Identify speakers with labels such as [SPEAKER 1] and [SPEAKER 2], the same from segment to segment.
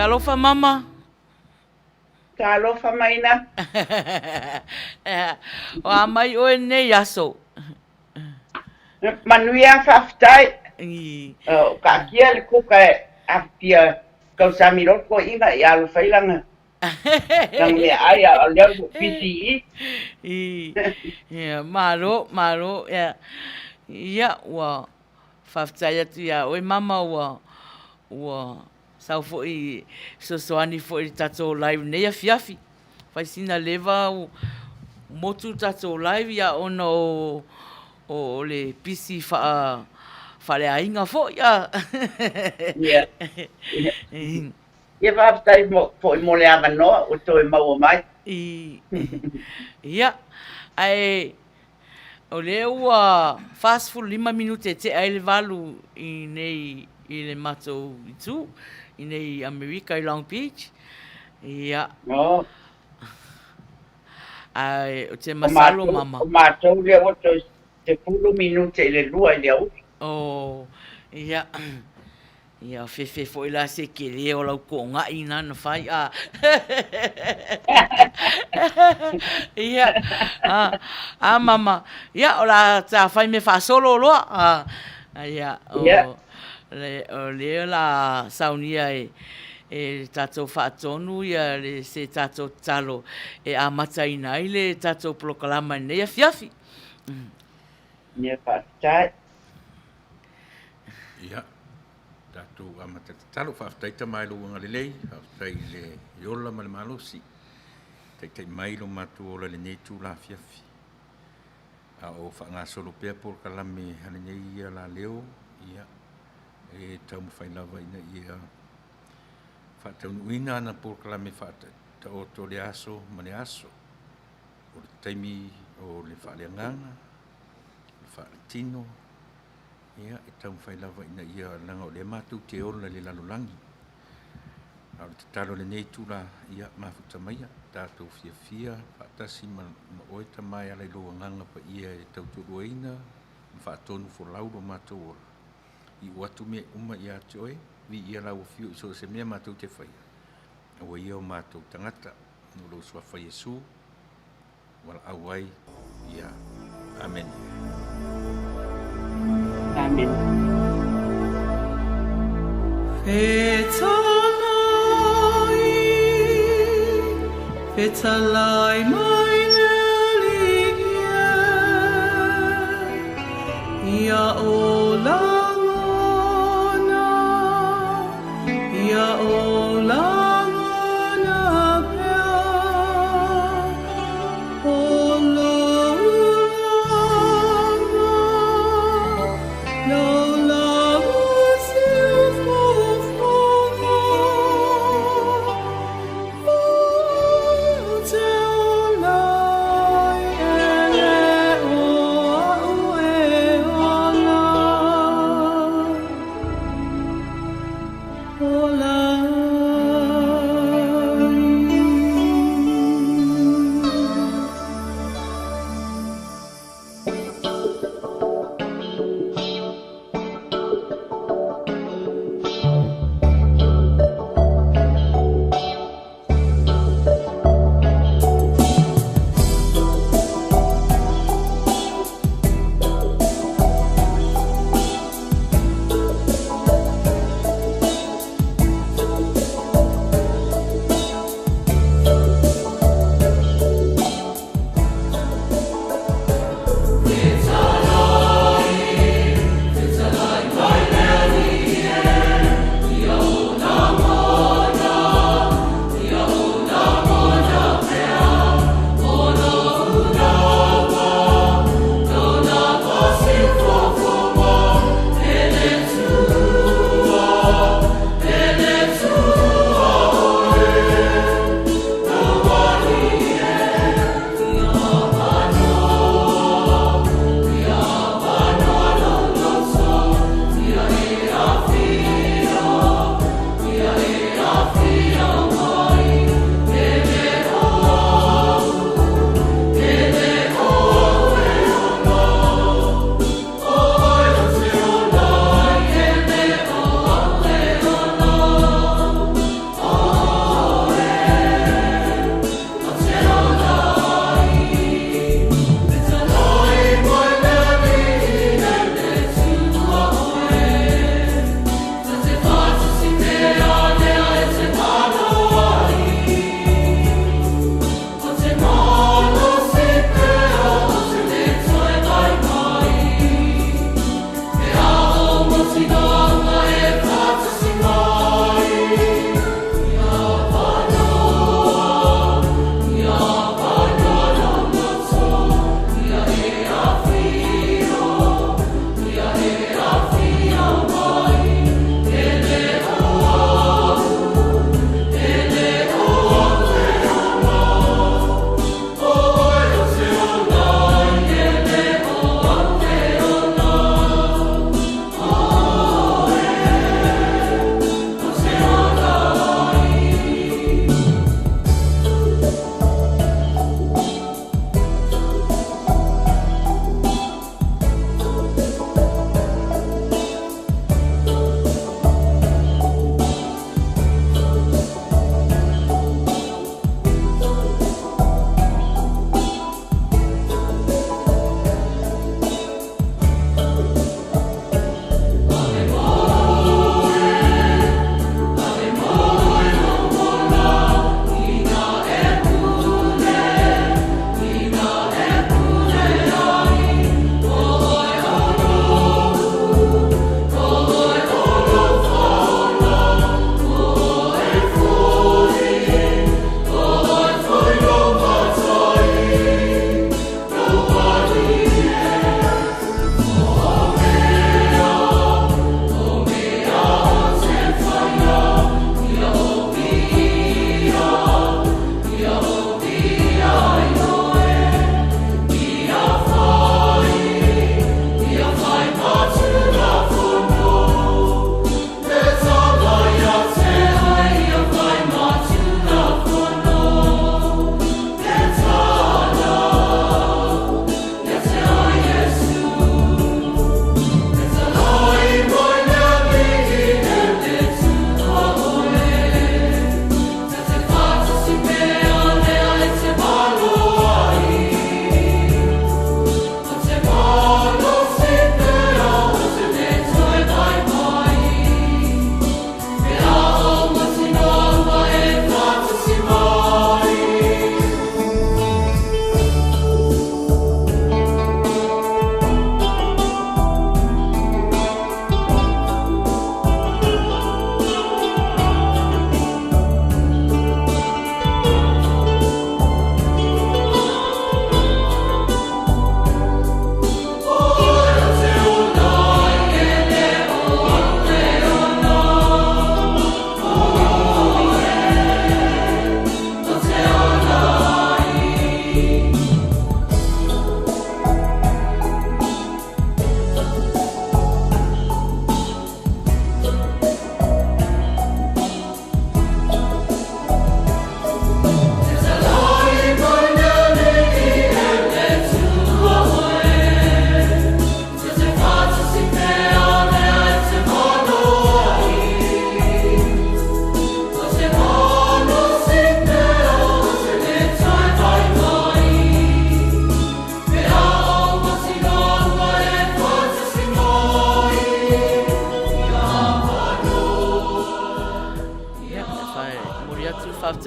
[SPEAKER 1] Talofa mama.
[SPEAKER 2] Talofa maina.
[SPEAKER 1] O amai o nei aso.
[SPEAKER 2] Manuia faftai.
[SPEAKER 1] I.
[SPEAKER 2] Ka kia le kuka aftia kau samiro ko inga ya lu failanga. Nang me aya al ya piti.
[SPEAKER 1] Ya malo ya. Ya wa faftai atu ya o mama wa sau fo I soani fo I tato live nei a fiafi. Fai sina leva motu tato live ya ono o le pisi fa le ainga fo ya.
[SPEAKER 2] Ya. Ia faftai fo I mole anga noa o toi mau mai.
[SPEAKER 1] Ya. Ai o le ua fast food 5 minute te ai le valu I nei I le mato I tu I nei America I Long Beach. Ia.
[SPEAKER 2] No.
[SPEAKER 1] Ai o te masalo mama.
[SPEAKER 2] O mātou lea o te 10 minute I le lua I le au.
[SPEAKER 1] Oh, ia. Ia fefe foi la se que le o lau ko nga ina na fai a. Ia. Mama. Ia o la ta fai me fa solo lo. Ia o le la saunia e tato whaatonu ia le se tato talo e a mataina I le tato proklama nei a fiafi.
[SPEAKER 2] Ia whaatai.
[SPEAKER 3] Ia. Tato amata talo whaatai ta mai luanga le lei, whaatai le yola ma le malosi. Tai mai lo matu o le nei tu la fiafi. A o whaanga solo pia proklame hane nei ia la leo, ia. E tau mwhai lawa ina ia whaataunuina ana proklame whaatai ta o to le aso ma le aso o le taimi o le whaaleanganga le whaaletino ia e tau mwhai lawa ina ia langa o le mātou te ola le lalolangi a o le tatalo le nei tula ia mafuta maia tātou fia whaatasi ma oe tamai ala ilo nganga pa ia e tau turuaina whaatonu fo mātou ola I watu me uma ia te oe, vi ia lau fiu so se mea mātou te whai. O ia o mātou tangata, no lo sua whai Yesu, wala awai, ia. Amen.
[SPEAKER 2] Amen.
[SPEAKER 4] Fetalai mai lelia, ia ola.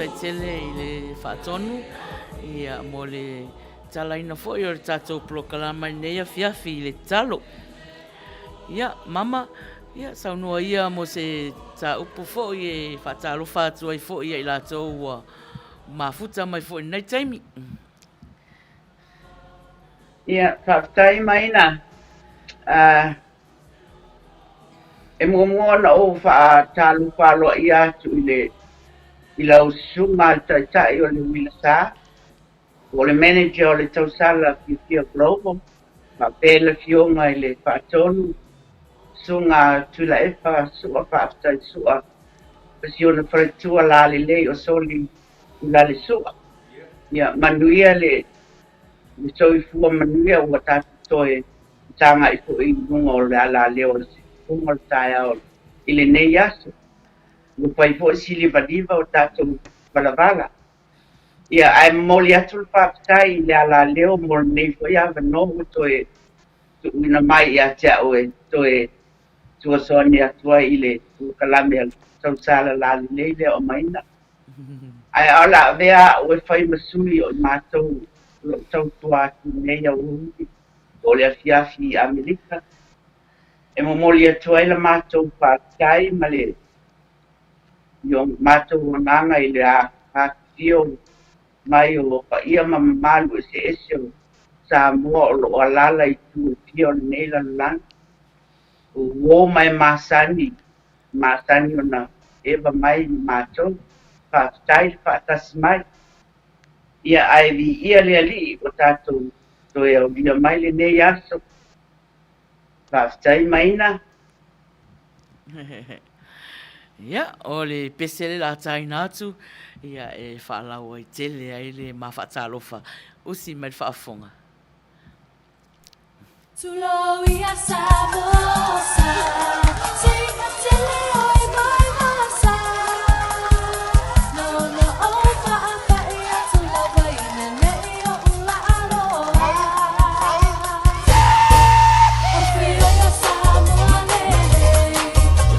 [SPEAKER 1] taitele i le whaatonu ia mo le talaina fo'i o le tātou polokalama i nei afiafi i le talo. Ia, mama, ia, saunua ia mo se tā upu fo'i e whaatalofa atu ai fo'i i lātou ua mafuta mai fo'i nei taimi.
[SPEAKER 2] Ia, whaatai mai na. E mua na o whaatalofa loa ia atu i lau sunga taitai o le Wilasa. O le manager o le tausala Fifia Global. Pēla fionga i le whaatonu. Sunga tula epa sua whaatai sua. Pasi o na wharetua la le lei o soli i la le sua. Ia, manuia le soi fua manuia ua tātu toe tanga i fu i nunga o le ala leo le funga o tae au i le nei aso. Lupai fu i sili vadiva o tātu valavala. Ia, ai moli atu le whaatai i le ala leo mo le nei fu i awa noho toe uina mai i atea oe toe tua soani atua i le kalame al tausala la le nei leo maina. Ai ala vea oe whai masui o mātou lo tau tua atu nei au undi o le afiafi i Amerika. E momoli atua i la mātou whaatai ma le i mātou nanga i le a fio mai o pa ia mamamalu e se ese o sa mua o lo alala i tu fio le nei la lan. O uo mai masani o na eva mai mātou whaatai whaatasi mai. Ia aivi ia le ali o tātou toe au via mai le nei aso. Whaatai maina.
[SPEAKER 1] Ia, o le pesele la taina atu, ia e whaalau ai tele ai le mawhaatalofa. Usi mai whaafonga.
[SPEAKER 5] Tulo ia sabosa, sing a tele oi mai masa. No o whaapa ia tulo vai na nei o ula aroa. O whio ia samoa nene,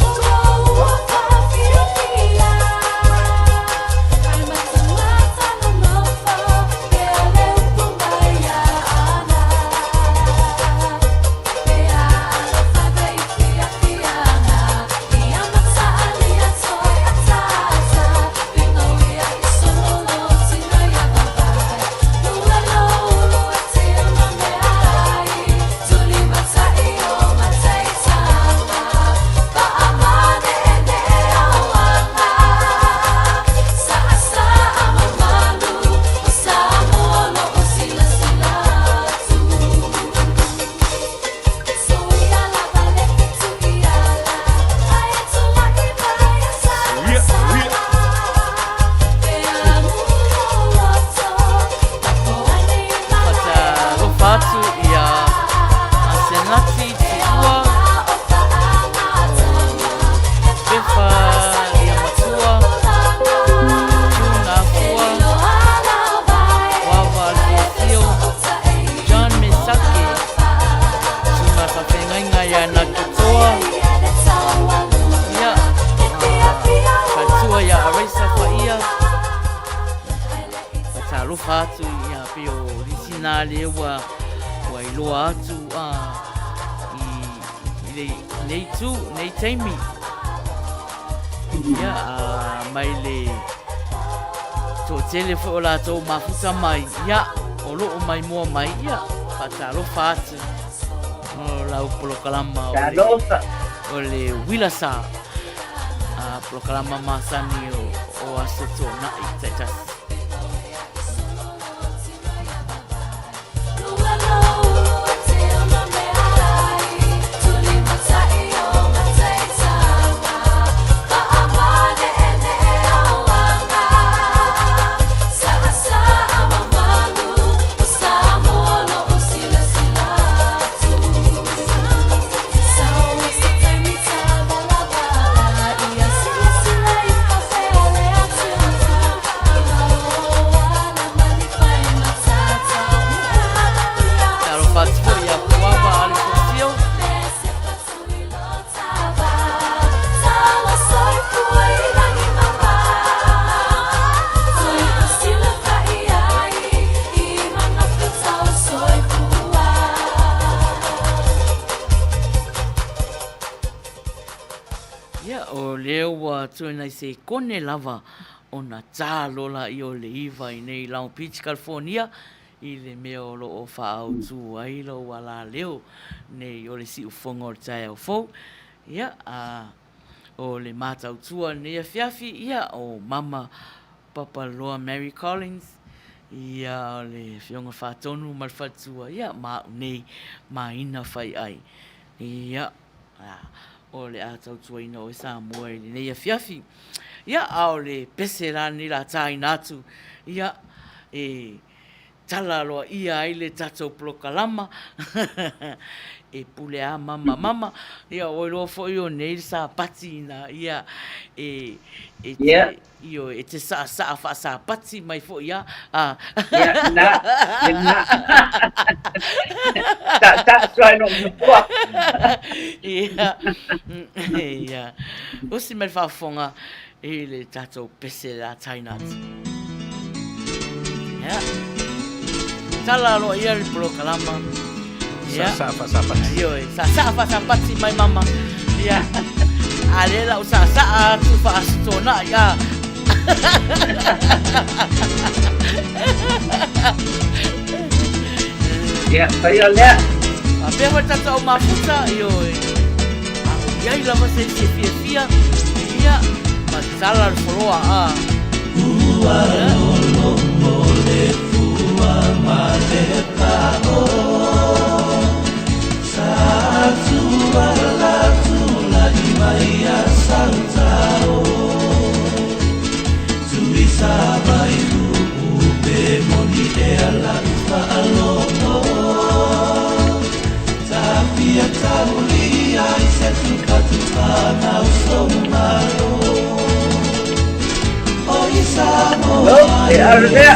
[SPEAKER 5] tulo ua whaafia pia. Ai matamata no nofo, e ole upu mai a ana.
[SPEAKER 1] Atu ia pe o risina le wa iloa atu i nei tu nei taimi ia mai le to tele fo la to mafuta mai ia o lo mai mo mai ia patalo fatu no la polokalama o le Wilasa polokalama masani o aseto na itatas. o leo wa tuena se kone lava o na tālola i o le iwa i nei Long Beach, California, i le meo lo o whaau tū ailo wala leo nei o le si ufonga o le tai au fau. Ia, o le mātau tua nei a fiafi, ia o mama Papa Loa Mary Collins, ia o le fionga whātonu malfatua, ia nei maina whai ai. Ia, o le atau tua ina o Samoa i nei a fiafi. Ia ao le pese la ni la tai natu. Ia tala loa ia ai le tatou plokalama. Pule a mama. Ia o loa fo i o nei sa pati na ia io te sa pati mai fo ia.
[SPEAKER 2] Ia na. Ta try no mua.
[SPEAKER 1] Ia. O si mai whafonga e le tatou pese la tainat. Ia. Tala loa ia le plokalama. Ia.
[SPEAKER 3] Sa pati.
[SPEAKER 1] Io, sa pati mai mama. Ia. Ale la sa tu fa stona ia.
[SPEAKER 2] Ia, pai ole.
[SPEAKER 1] Ape wa tata o mafuta io. Ia ila va se fia. Ia, ma sala al foloa
[SPEAKER 2] Oh, ia ole.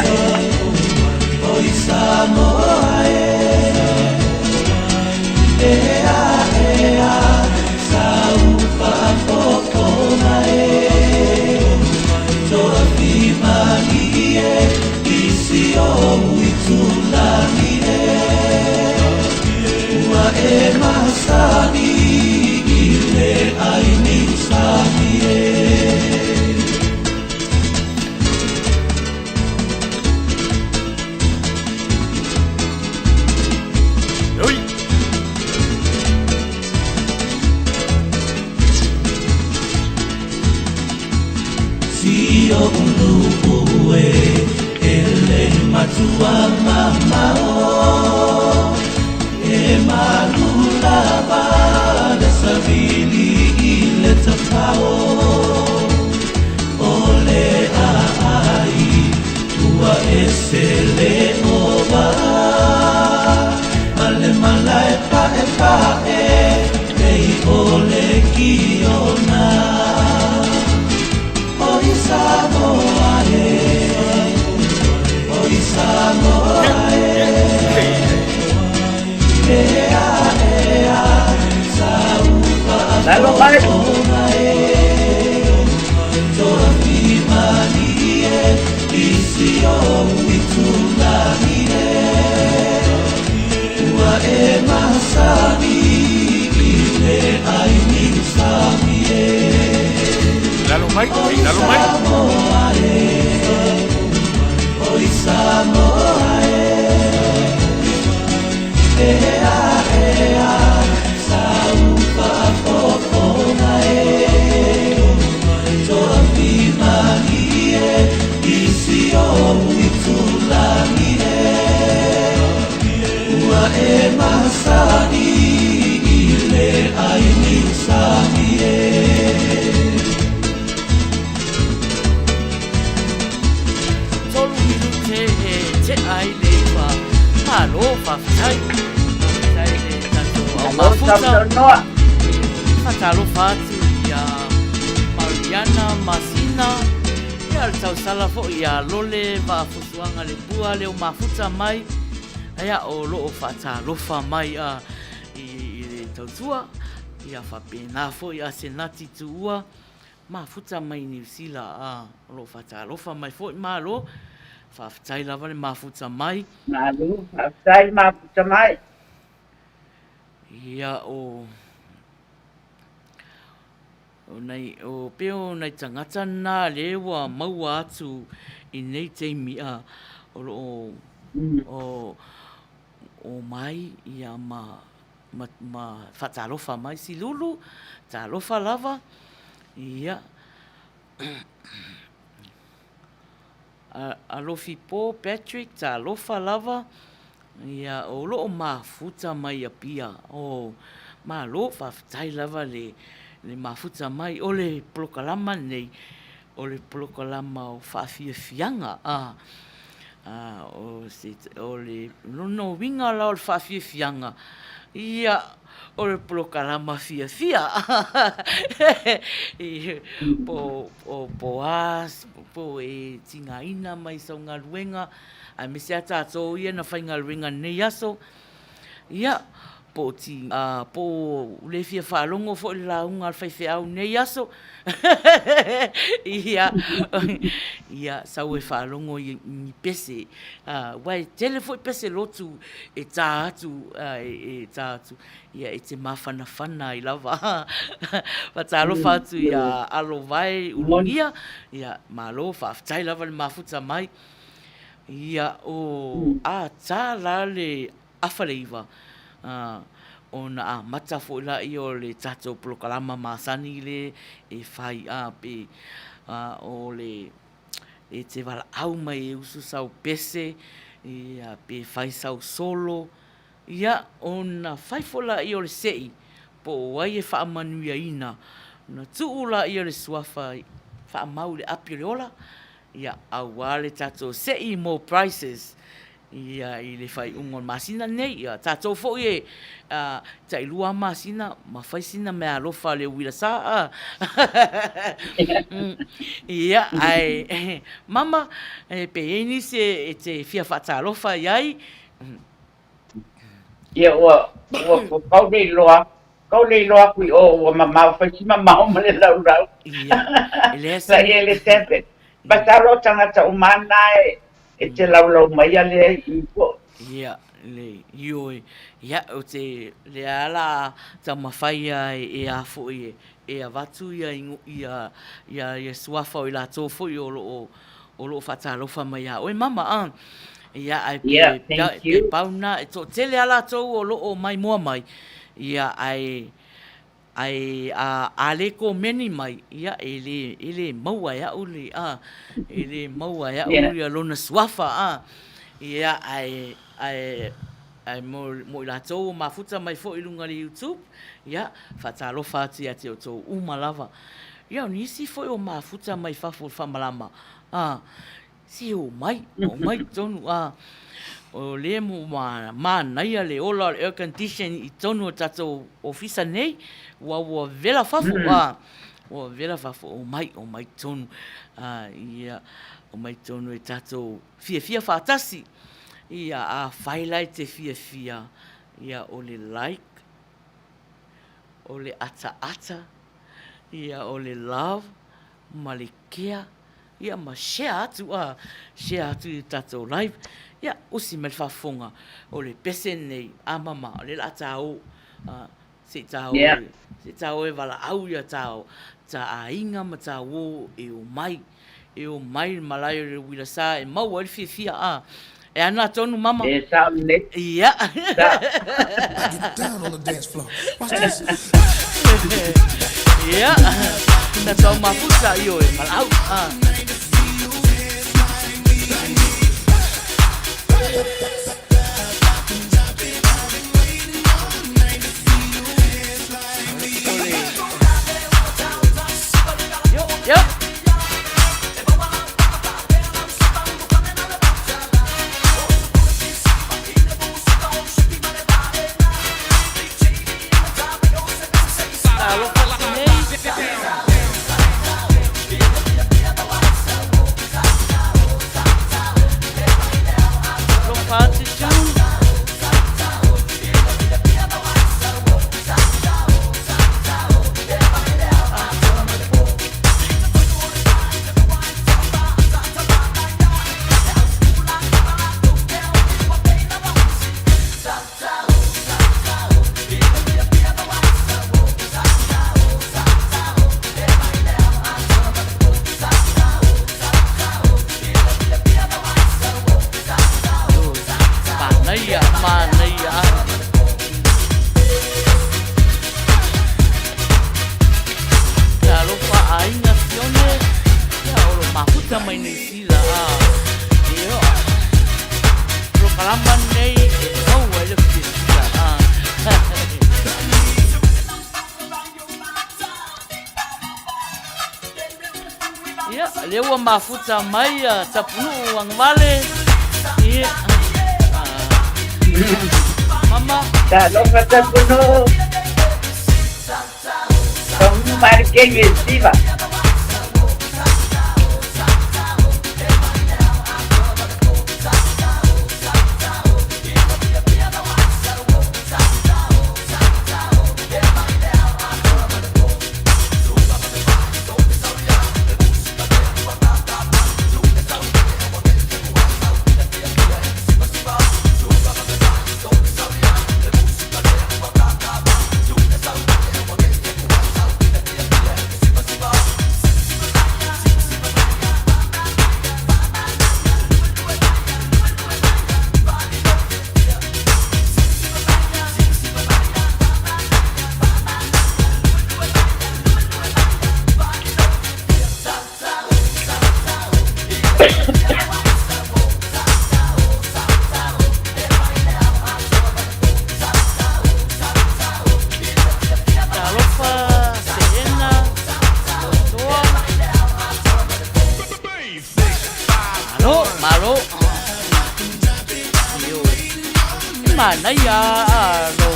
[SPEAKER 2] Lalu mai.
[SPEAKER 3] Inalo mai.
[SPEAKER 1] Fatalo fatu ia Mariana Masina ia le tau sala fo ia lole va fusuanga le bua le o mafuta mai ia o lo o fatalofa mai i le tautua ia fa pena fo ia senati tua mafuta mai New Zealand lo fatalofa mai fo malo fa fatai lava le mafuta mai
[SPEAKER 2] Malu, fatai mafuta mai.
[SPEAKER 1] ia o o peo nei tangata nā le wa maua atu I nei teimi o mai ia ma whatalofa mai si lulu, talofa lava, ia. Alofi po Patrick, talofa lava, ia o loo mafuta mai a pia, o ma lo whawhitai lava le mafuta mai, o le polokalama nei, o le polokalama o whawhiawhianga, o le nono winga la o le whawhiawhianga, ia o le polokalama whiawhia. Po e tingaina mai saunga luenga, a me se atato ia na whainga luenga nei aso, ia po le fia whaalongo fo le launga al whaiwhi au nei aso, ia sau e whaalongo I pese, wai tele fo I pese lotu e tā atu, ia e te mawhana I lava, watalo whatu ia alo vai ulungia, ia malo whaftai lava le mafuta mai, ia o tā la le awhaleiva, ona mata fo la I o le tato polokalama masani le e whai pe o le e te wala au mai e usu sau pese ia pe whai sau solo ia ona whai fo la I o le sei po wai e whaamanuia ina na tuu la I o le suafa whaamau le api le ola ia awale tato sei more prices ia I le whai ungon masina nei, ia tātou fo I tai lua masina, ma whai sina mea alofa le wila sa. Ia, ai, mama, pe eni se te fia whata alofa iai.
[SPEAKER 2] Ia, ua kau nei loa kui o mamau, whai si mamau ma le lau.
[SPEAKER 1] Ia, ele
[SPEAKER 2] sa. La ia le tepe. Batalo tangata umana e te laulau mai ale I po.
[SPEAKER 1] Ia, le ioi. Ia, o te le ala ta mawhai e a fo e a watu ia suafa o I la tō fo I o lo whatalofa mai a. Oi mama, ia, ai pe pauna, e tō tele ala tō o lo mai mua mai. Ia, ai ale ko meni mai ia ele maua ya uli ele maua ya uli lona swafa ia ai mo la to mafuta mai fo ilunga le YouTube ia fatalo fati ati o to umalava ia ni si fo o mafuta mai fafo famalama si o mai tonu o le mo mana ia le ola air condition I tonu tato ofisa nei wa vela fafu o mai tonu ia o mai tonu e tato fia fatasi ia a highlight te fia ia o le like o le ata ia o le love ma le care ia ma share atu I tato live ia usi me whafonga o le pese nei mama o le la tau se tau e wala au ia tau ta a inga ma tau e o mai malai le wila sa e mau al fia e ana tonu mama
[SPEAKER 2] e sa ne
[SPEAKER 1] ia
[SPEAKER 6] Get down on the dance floor. Watch this.
[SPEAKER 1] ia ta tau mafuta io e malau Yep. le ua mafuta mai tapunu ang vale. Ia. Mama.
[SPEAKER 2] Talofa tapuno. Como marquei vestiva.
[SPEAKER 1] Mana ya ro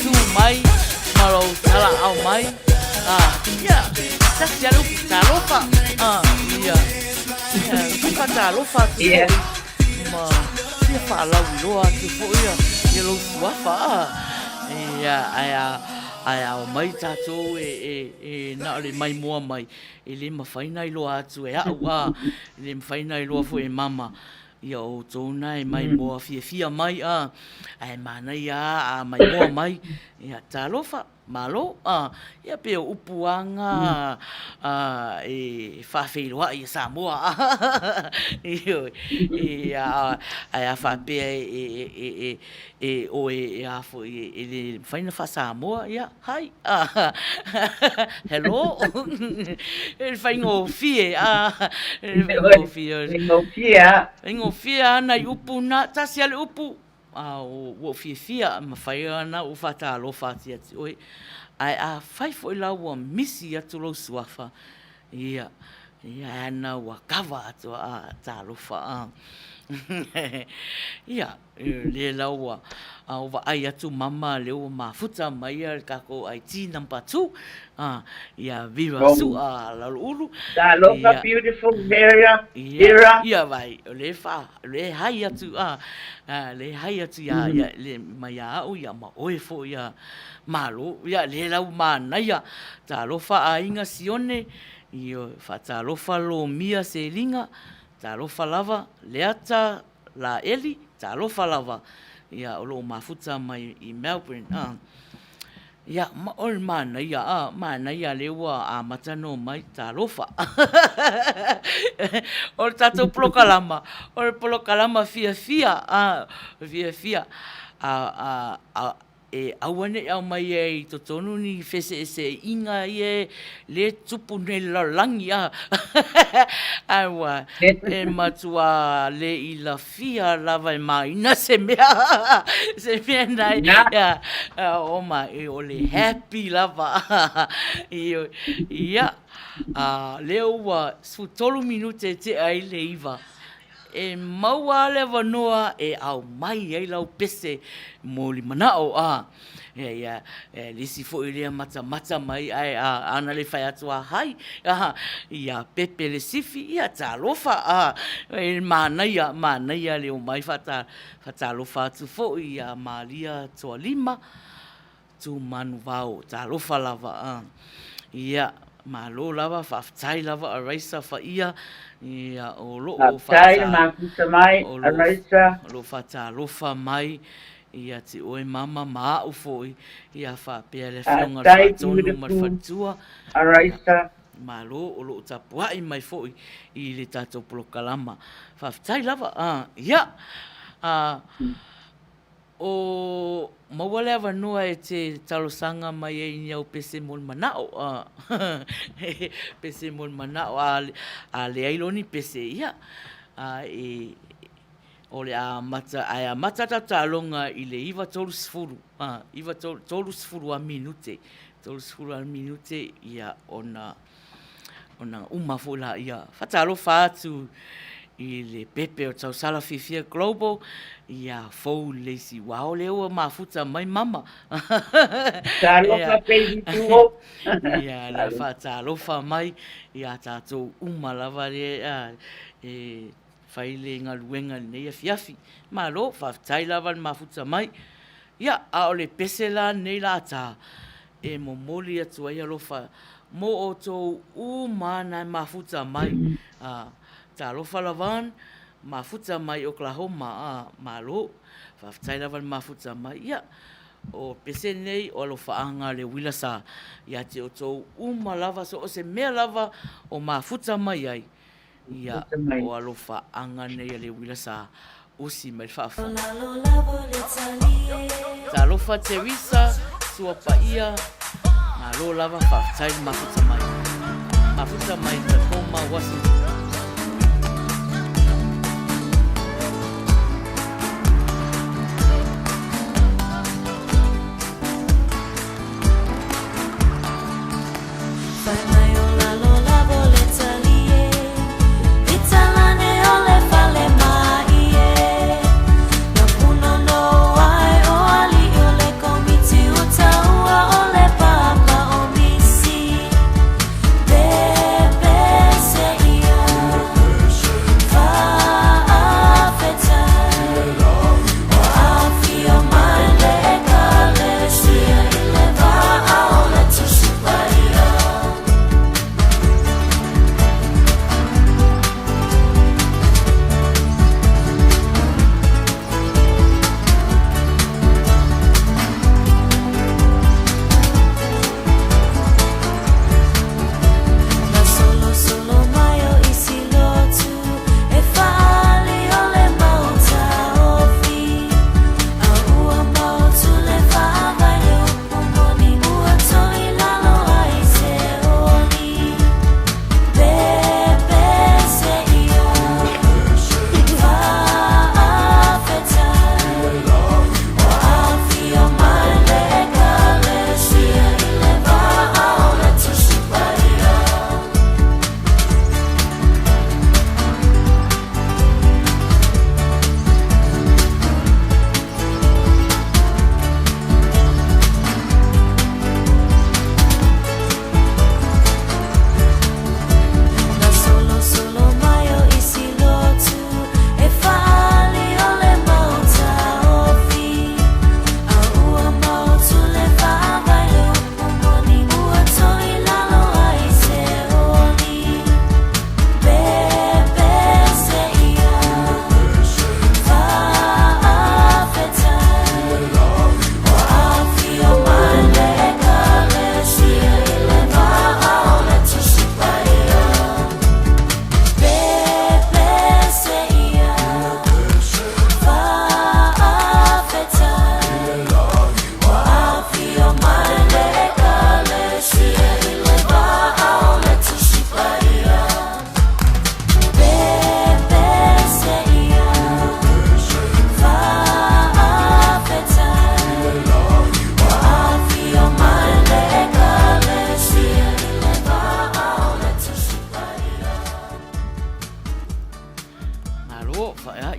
[SPEAKER 1] tu mai maro sala au mai ya tak ya lu talofa ya ka talofa
[SPEAKER 2] Iya.
[SPEAKER 1] ma si fa la lo tu fo ya lo wa fa ya ai mai ta tu na le mai mo mai ele ma faina lo atu e au le faina lo fo e mama ia o tōna e mai moa fia mai ai mana ia mai moa mai ia talofa malo ia pe upuanga e whawhiroa i Samoa ia ai a whape o e afo e le whaina wha Samoa ia hai hello e whaingo fie whaingo fie fia na upu na tasi ale upu o fia ma fai ana o fata lo fati ati oi ai a fai foi la o misi atu lo suafa ia ana wa kava atu a ta lo fa ia le la o va ai atu mama le o ma futa mai ka ko ai ti number 2 ia viva su la ulu
[SPEAKER 2] Talofa beautiful area. Era.
[SPEAKER 1] Ia vai, le hai atu le hai atu ya le mai au ya ma oi fo ya malo ya le lau mana ya talofa ainga sione io fa talofa lo mia se linga talofa lava le ata la eli talofa lava ya lo mafuta mai i Melbourne ia ma ol mana ia lewa a matano mai talofa ol tato plokalama fia e awane au mai e to tonu ni fese se inga ye le tupu ne langi awa e matua le i la fia lava mai na se mea nai ya o mai o le happy lava ia leo wa su tolu minute te ai le iva e maua le wanoa e au mai ai lau pese mo li manao lisi fo ile mata mai ai ana le fai atua hai ia pepe le sifi ia talofa e mana ia le o mai fata lofa tu fo ia malia to lima tu manu vau talofa lava ia malo lava faftai lava araisa fa ia o lo o
[SPEAKER 2] fata mai araisa
[SPEAKER 1] lo fata lofa mai ia te oi mama ma u foi ia fa pe le fionga fa tonu ma fatua
[SPEAKER 2] araisa
[SPEAKER 1] malo o lo tapua i mai foi i le tato plokalama faftai lava ia o mawale vanua e te talosanga mai e iau pese mon manao pese mon manao a le ailoni pese ia o le a mata tatalonga i le iwa tolu sfuru iwa tolu sfuru a minute ia ona ona uma fu la ia fatalo fatu i le pepe o tau sala fifia global ia fou le si wao le o mafuta mai mama
[SPEAKER 2] Talofa baby tuo.
[SPEAKER 1] ia le fatalo fa mai ia tatou uma lava le e fai le ngaluenga nei fiafi ma lo fa tai lava le mafuta mai ia a o le pese la nei la ta e momoli atu ai alofa mo o tō umana mafuta mai ta alofa lavan mafuta mai Oklahoma malo whaftai lavan mafuta mai ia o pese nei o alofa anga le wilasa ia te o tō uma lava so o se mea lava o mafuta mai ai ia o alofa anga nei le wilasa usi mai whafa ta alofa Teresa sua paia malo lava whaftai mafuta mai Tacoma, Washington.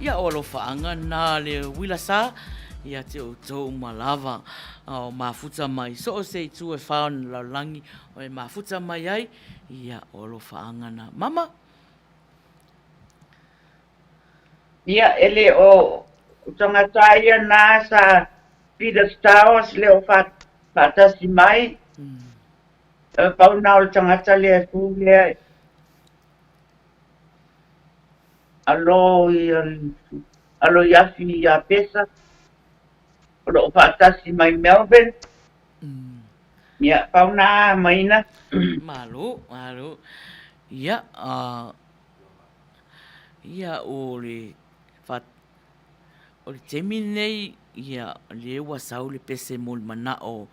[SPEAKER 1] ia o lo faanga na le wilasa ia te o tō malava o mafuta mai so o se tu e whaon la langi o e mafuta mai ai ia o lo faanga na mama
[SPEAKER 2] ia ele o tangata ia na sa Peter Stowers le o fatasi mai pau na o tangata le tu le alo yafi ya pesa o fatasi mai Melbourne ia pau na maina
[SPEAKER 1] malu ia ia o le temi nei ia le wasau le pese mul mana o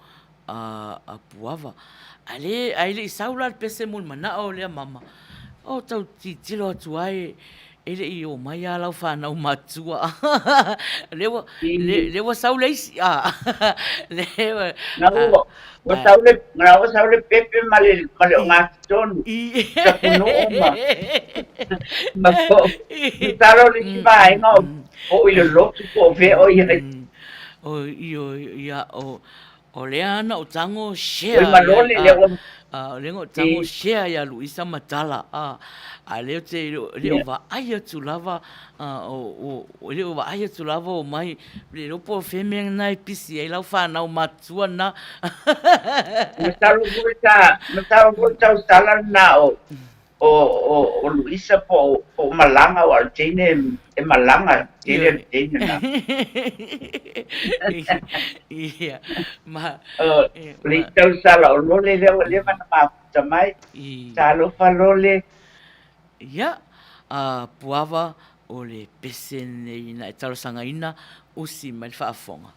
[SPEAKER 1] a puava ale ai le saula le pese mul mana o le mama o tau titilo atu ai ele i o mai a lau whanau matua.
[SPEAKER 2] I-
[SPEAKER 1] Lewa sau leisi a. Lewa.
[SPEAKER 2] Ngā ua saule pepe male o ngā tonu. Ka kuno oma. Ma ko, taro li ki mai ngā o i lo lotu ko ve o i hai.
[SPEAKER 1] O ia o lea ana o tango
[SPEAKER 2] O
[SPEAKER 1] share.
[SPEAKER 2] i malole le o
[SPEAKER 1] Lengo tango share ya Luisa Matala. Leo te leo va aia tu lava o leo va aia tu lava o mai le lopo feme nai pisi ai lau whanau matua na.
[SPEAKER 2] Mataro mo tau sala na o Luisa po malanga o Jane e malanga. Jane na.
[SPEAKER 1] Ia, ma
[SPEAKER 2] Le tau sala o lole leo le mana mafuta mai. Talo falole.
[SPEAKER 1] ia puava o le pese nei na e talo sangaina usi mai le whaafonga.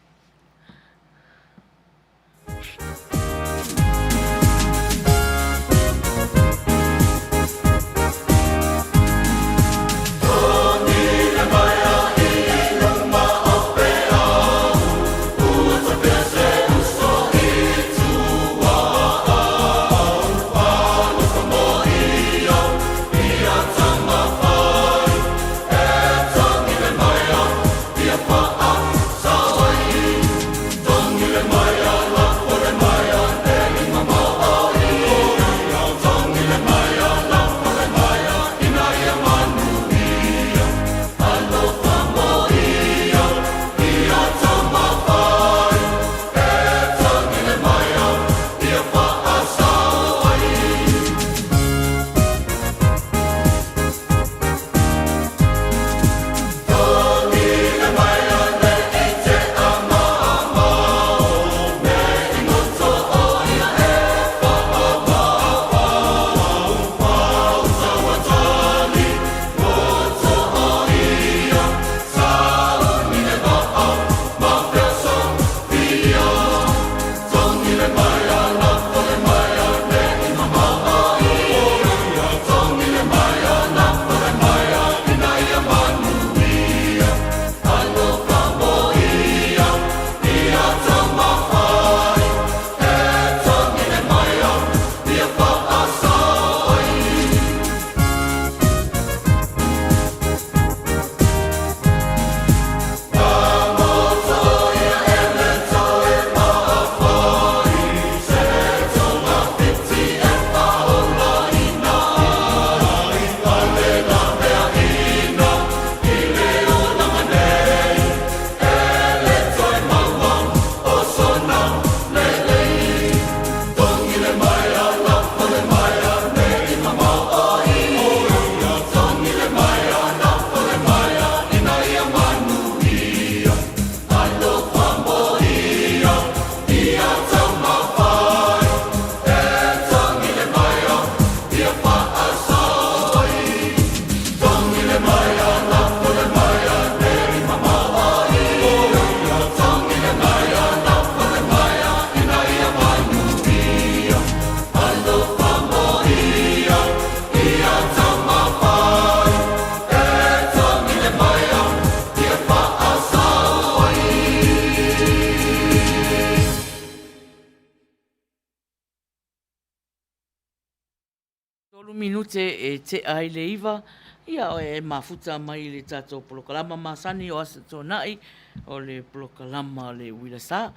[SPEAKER 1] Minute e te ai le iwa, ia o e mafuta mai le tato polokalama masani o asa tonai o le polokalama le wilasa.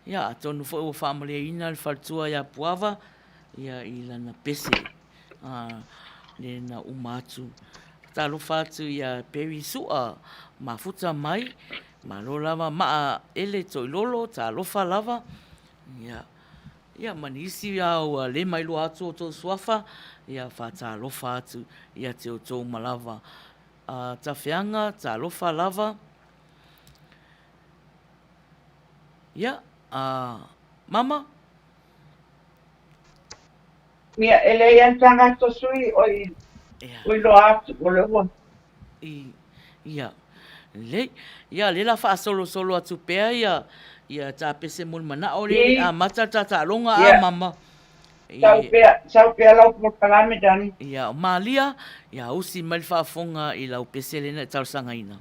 [SPEAKER 1] Ia a tonu fo o whaamale ina le faltua ia puava, ia i lana pese le na umatu. Talo fatu ia peri sua mafuta mai, malo lava maa ele toi lolo, talofa lava, ia manisi au le mai lo atu o tō suafa, ia whātalofa atu, ia te o tō malawa. Ta whianga, talofa lava. Ia, mama?
[SPEAKER 2] Ia, ele ian tanga to sui oi lo atu, o le ua.
[SPEAKER 1] Ia, le la wha solo atu pēa, ia ta pese mul mana o le, mata ta longa a mama.
[SPEAKER 2] Sau pea lau portalame dani.
[SPEAKER 1] Ia o malia, ia usi mai whaafonga i lau pesele na tau sangaina.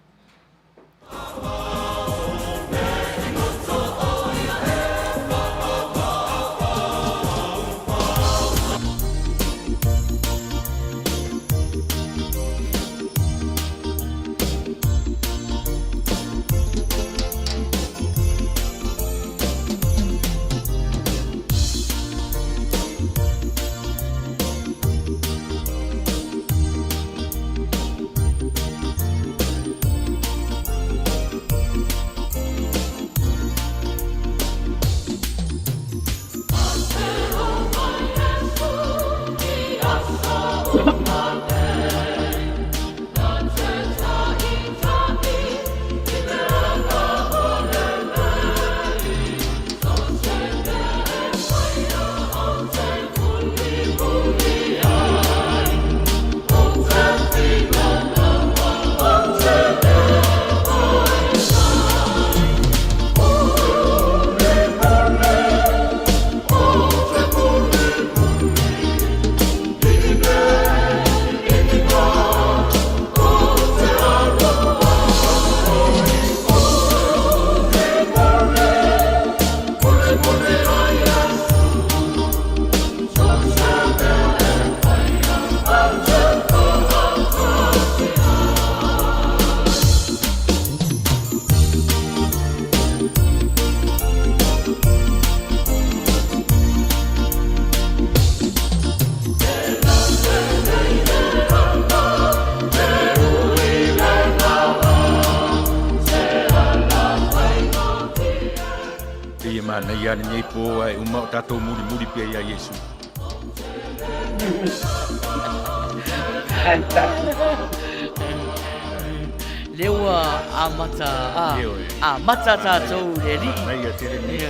[SPEAKER 3] Na ia ni po ai uma tato muri pe ia Yesu.
[SPEAKER 1] Lewa mata tātou le li.
[SPEAKER 3] Mai ia tere ni.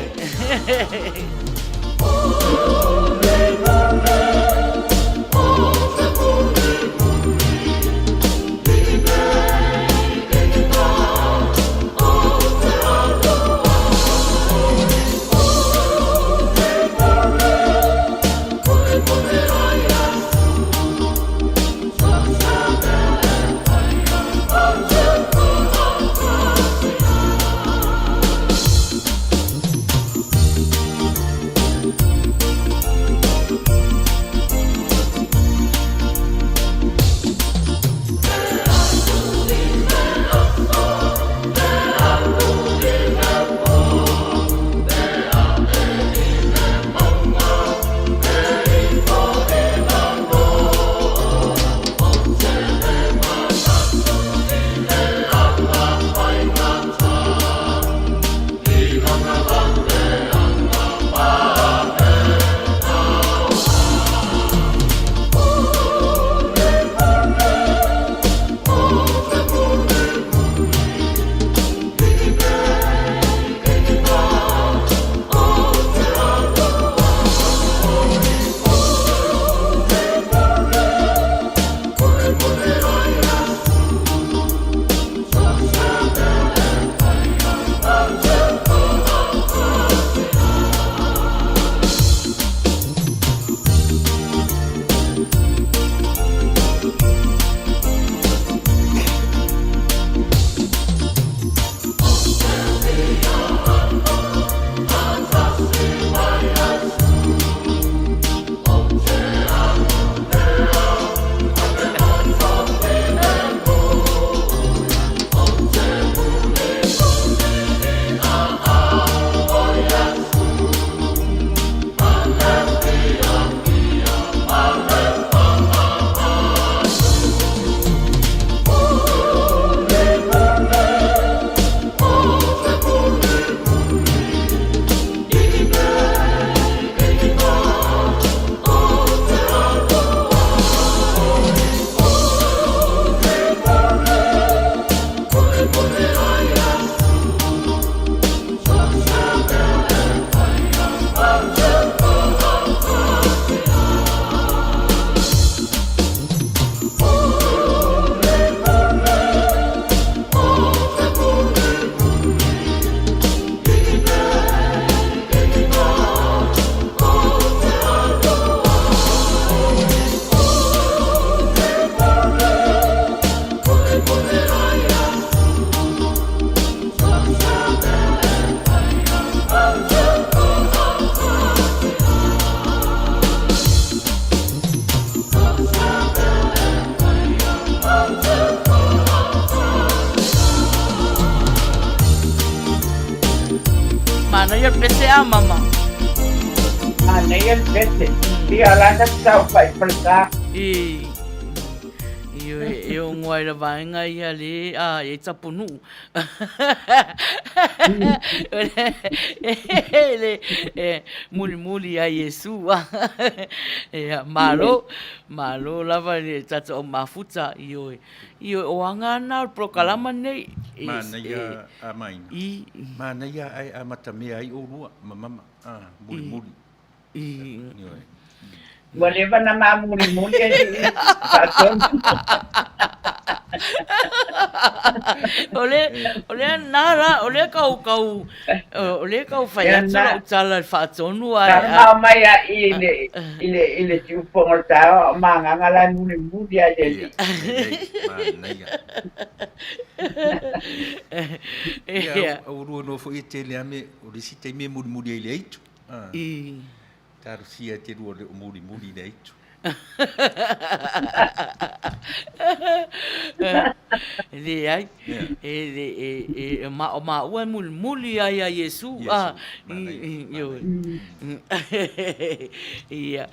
[SPEAKER 1] ia pese a mama.
[SPEAKER 2] Nei al pese. Ia lana tau pai presa.
[SPEAKER 1] Eu ngoai ra vaenga ia le e tapunu. Muli a Yesu. Malo lava le tata o mafuta io o angana prokalama nei.
[SPEAKER 3] Mana ia a mai. Mana ia ai a matamea ai o rua mama muli.
[SPEAKER 2] Whatever na mamuli
[SPEAKER 1] ole nara ole kau fai ata tala fatonu ai
[SPEAKER 2] mai ile tiu pongota manga ngala muli ai ele
[SPEAKER 3] o rua no foi tele ame o risite me muli ai leitu Tarsia te rua le muri nei tu.
[SPEAKER 1] Le ai ma ua muli ai a Yesu ia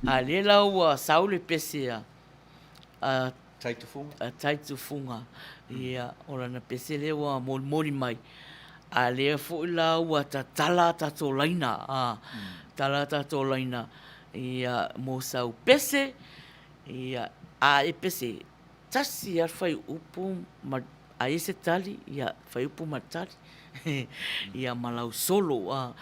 [SPEAKER 1] ale la ua saule pese a taitufunga ia ora na pese le ua moli mai ale fu la ua tala tatolaina Talata tolaina ia mo sau pese ia e pese tasi ar fai upu ma a ese tali ia fai upu matali ia malau solo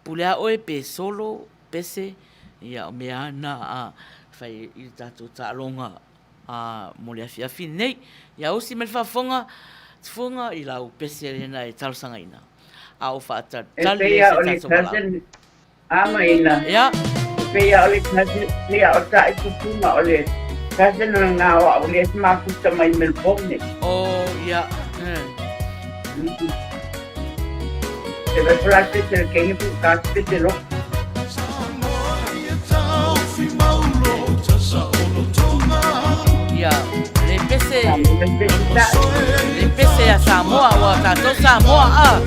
[SPEAKER 1] pulea oe pe solo pese ia me ana fai i tatu talonga mo le afiafi nei ia osi me fafonga i lau pese lena e talsangaina au fata tali ese tatu
[SPEAKER 2] Amaina.
[SPEAKER 1] Ya.
[SPEAKER 2] Pea ole kasi pea o ta i tupuma ole. Kasi na ngawa ole makuta mai Melbourne.
[SPEAKER 1] Oh, ya.
[SPEAKER 2] Te vai prate te kengi pu kasi te lo.
[SPEAKER 1] Ya. Le pese a Samoa o a tato Samoa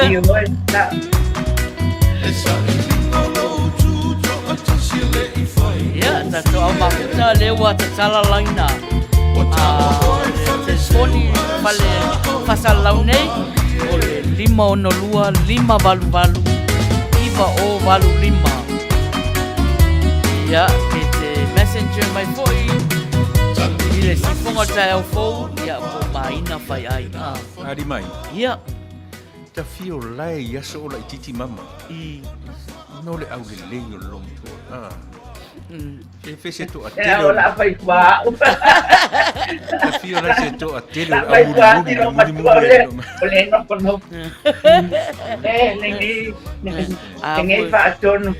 [SPEAKER 2] Iyo ta.
[SPEAKER 1] Ya, tato au mafuta le ua tatala laina. Te soni vale fasalau nei. O le 512 5 iwa o 5. Ya, ke te messenger mai foi. Ile sifonga tai au fou. Ya, po maina fai ai.
[SPEAKER 3] Ari mai.
[SPEAKER 1] Ya.
[SPEAKER 3] Ta fio lai yaso la titi mama. No le au le lengo lonto. E fece tu a tele.
[SPEAKER 2] Ora fai qua.
[SPEAKER 3] Ta fio la se tu a tele
[SPEAKER 2] Fai qua ti lo ole no kono. Nengi fa tono.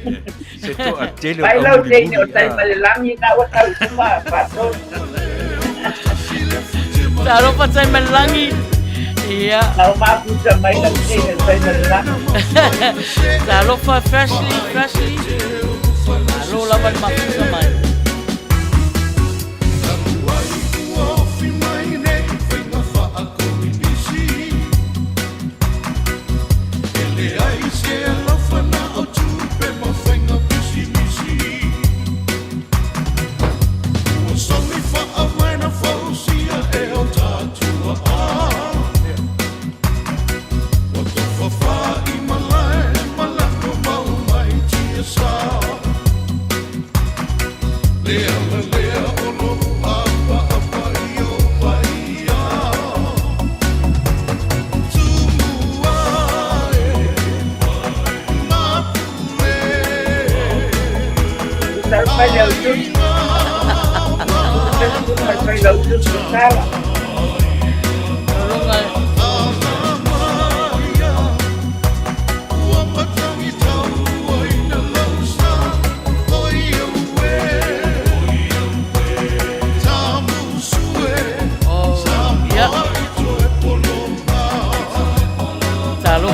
[SPEAKER 3] Se tu a tele.
[SPEAKER 2] Vai lo tengi o tai malangi na o tai fa tono.
[SPEAKER 1] Taro pa sai melangi. Iya.
[SPEAKER 2] Now mafuta mai na tengi sai malangi.
[SPEAKER 1] Taro fa freshly. Taro lawan mafuta mai.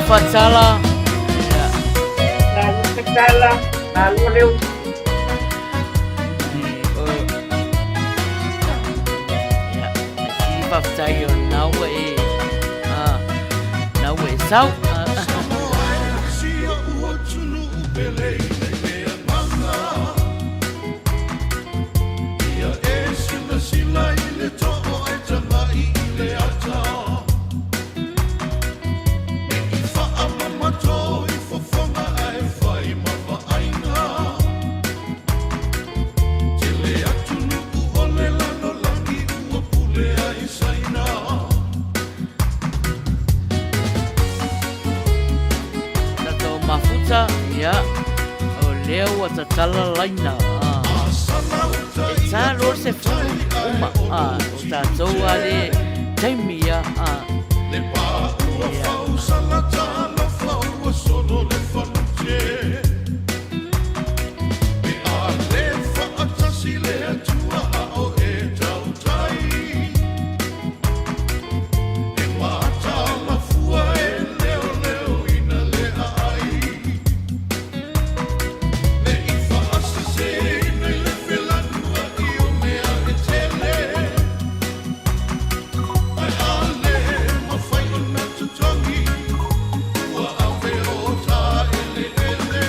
[SPEAKER 1] Fatala.
[SPEAKER 2] Lalu leu.
[SPEAKER 1] Ya, si baptayo nawe. Nawe sau. lea ua tatala laina. E tā lor se fulu uma. O tātou a le taimia.
[SPEAKER 6] Le pāua whau salatala whau solo le whanute. Me a le whaatasi le atua a o e tautai. E mātala fua e leo leo ina le ai. Me I whaasase nei le whelanua I o mea e tele. Ai a le mawhai o na tutongi. Ua awe o tā ele ele.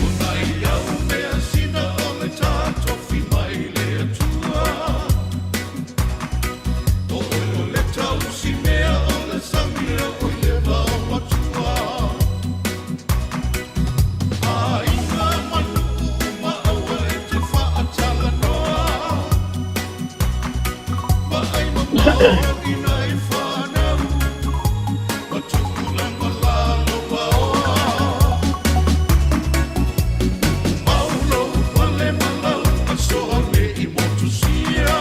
[SPEAKER 6] O nai au mea sina o le tā tofi mai le atua. O le tau si mea o le samia o le wau matua. A inga manu ma aua e te whaatala noa. Ma ai mamao ina e whanau. Ma tukulanga lalo waoa. Maulo wale malau ma soa me I motu sia.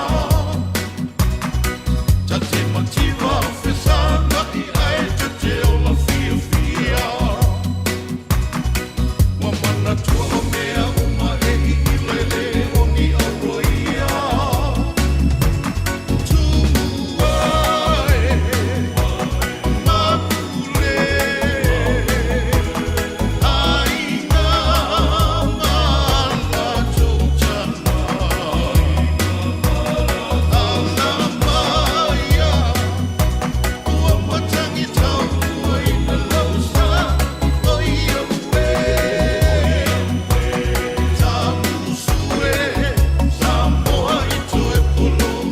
[SPEAKER 6] Ta te mativa whesana I ai te te o la fia fia. Wa mana tua o mea uma e I lele o ni aroia. Tumua e mapule. Aina mala totana. Ala maia. Ua matangi tau ua ina lausa. O ia ue. Tamusue. Samoa I toe polonga.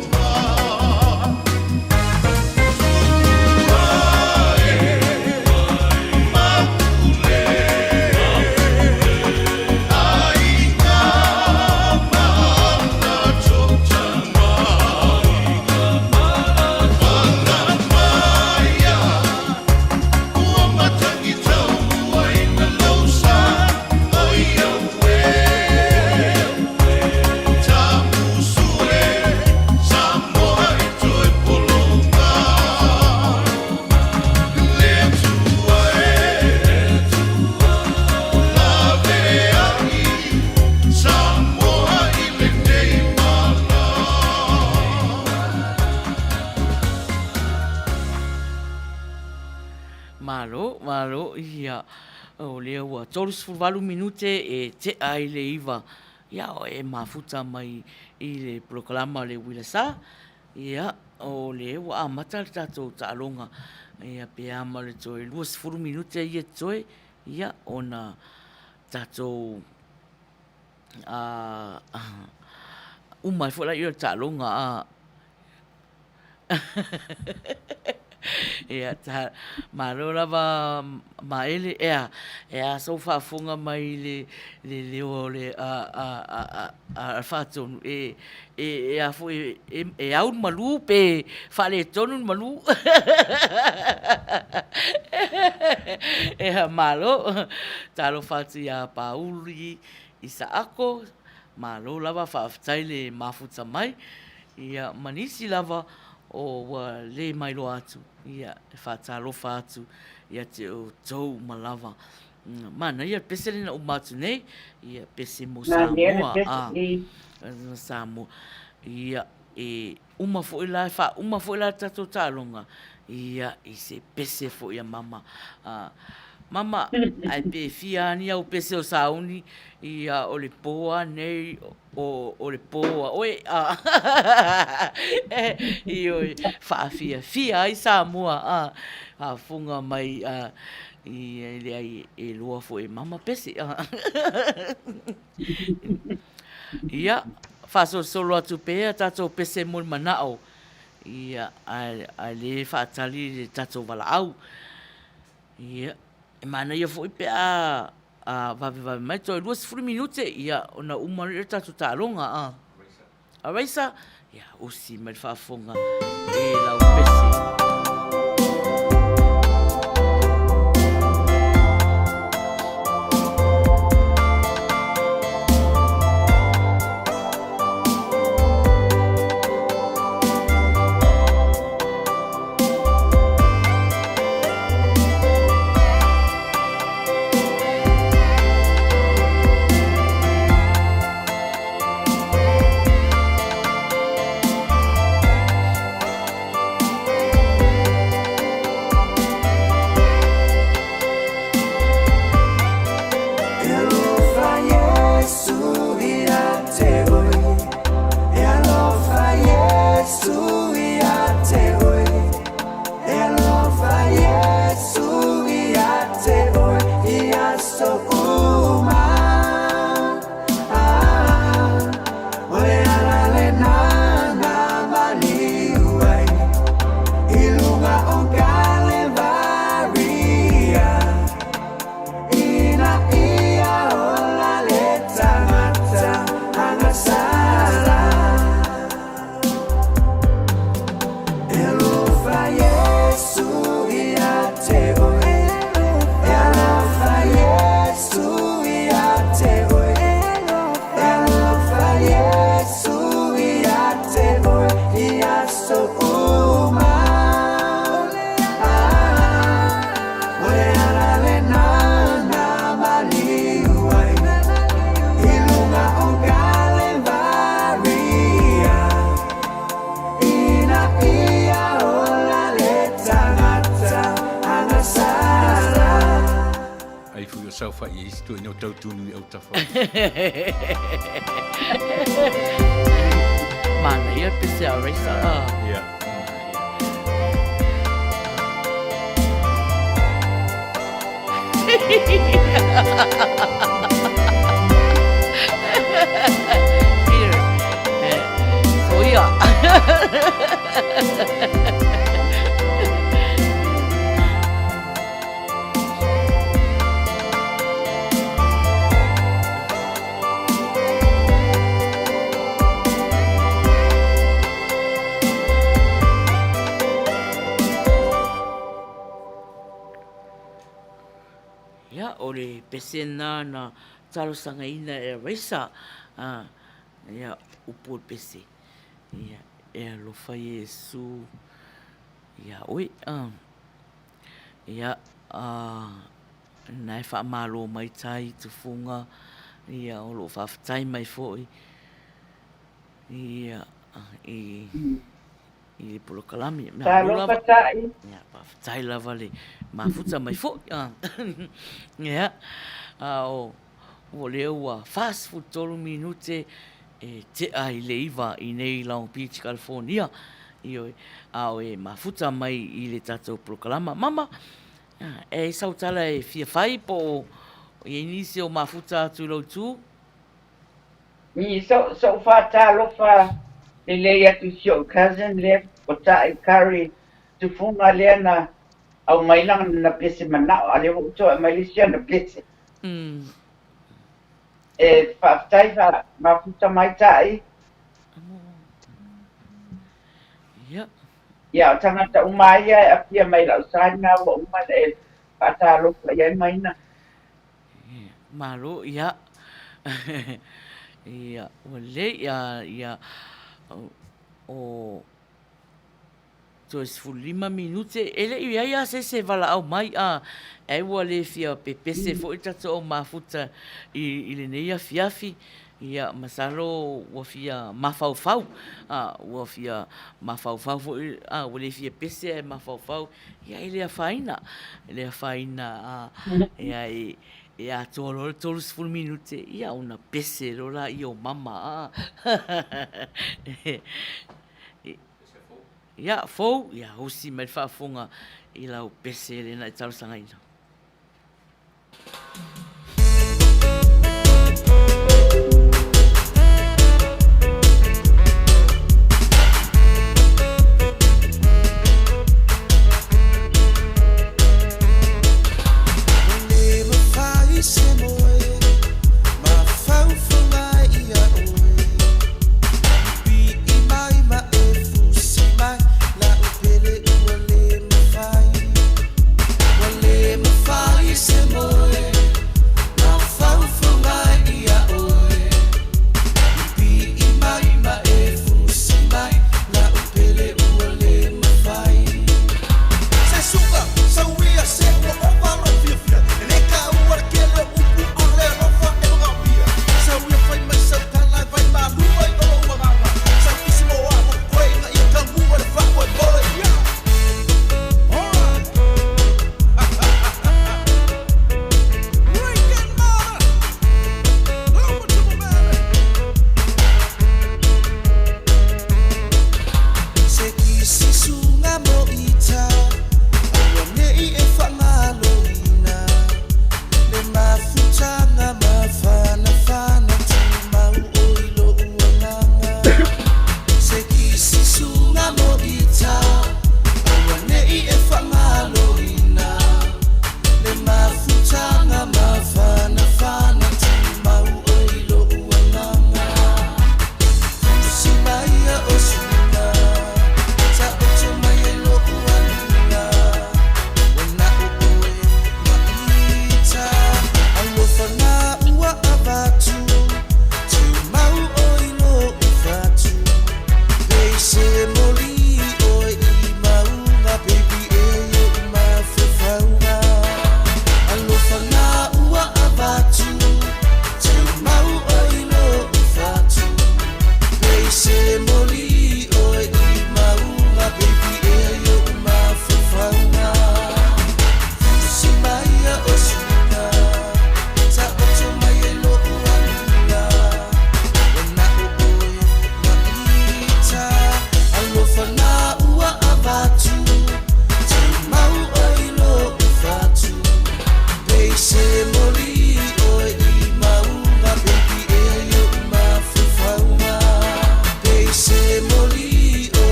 [SPEAKER 1] Malo, ia. O lea ua tolus fulvalu minute e te ai le iwa. Ia o e mafuta mai I le proklama le Wilasa. Ia o le ua amata le tātou tālonga. Ia pe ama le toe luas furu minute ia toe. Ia ona tātou umai fula ia tālonga Ia ta maro lava maele ea so fa funga mai le o le a fatonu e a fu e au malu pe fa le tonu malu e malo talo fati a pauli Isaako malo lava fa taile mafuta mai ia manisi lava o le mai lo atu ia whatalofa atu ia te o tau malava. Mana ia pese lena o matu nei, ia pese mo Samoa. Samoa. Ia uma fo ila tato talonga. Ia se pese fo ia mama. Mama, ai pe fia ni au pese o sauni ia o le poa nei o le poa. Oi, oi, fia ai Samoa. Funga mai i le ai e lua fo e mama pese. Ia, faso solo atu pea tato pese mul manao. Ia, ai le fatali le tato walaau. Ia, mana ia foi pe vai mai to 2 minute ia ona uma tato talonga a raisa ia usi mai fa fonga e la pese
[SPEAKER 7] uma Ole ala le nana maliuai Ilunga o Kalevaria Ina ia ola le tangata Angasala Elufa Yesu ia te oe Elufa Yesu ia te oe Elufa Yesu ia te oe Ia so uma Ole ala le nana maliuai Ilunga o Kalevaria Ina ia ola le tangata Angasala
[SPEAKER 3] Ai fu yo sau fa i stu no tau tunu i au tafa.
[SPEAKER 1] Mana ia pese a reisa.
[SPEAKER 3] Yeah.
[SPEAKER 1] Here. So ia. Ia, o le pesena na talosanga ina e reisa. Ia, upo le pese. Ia, e alofa Iesu. Ia, oi. Ia, nai whaamalo mai tai tu funga. Ia, o lo whawhatai mai foi. Ia, i le polokalami.
[SPEAKER 2] Talofa tai.
[SPEAKER 1] Ia, whawhatai lava le mafuta mai foi. Ia, o leo ua fast food tolu minute te ai le iwa i nei Long Beach, California. Io e mafuta mai i le tatou polokalama. Mama, e sautala e fia fai po i inisi o mafuta atu lau tu.
[SPEAKER 2] Ni so fa talofa le le atu sio cousin le o tai curry tu funga le na au mai lang na pese manao ale o to mai lisia na pese. E whaftai wha mafuta mai tai.
[SPEAKER 1] Ia.
[SPEAKER 2] Ia, o tangata umai ai a pia mai lau saina wa umai e whatalofa iai mai na.
[SPEAKER 1] Malo, ia. Ia, o le, ia, o 25 minute, ele ia se vala au mai e ua le fia pepese fo i tato o mafuta i le neia fiafi. Ia masalo ua fia mafaufau. Ua fia mafaufau fo ua le fia pese e mafaufau. Ia i lea faina. Lea faina ia e a tolo 30 minute. Ia una pese rola i o mama. Ia fou, ia hosi mai whaafonga i lau pese le na i talusanga ina.
[SPEAKER 7] Wale mafai se moe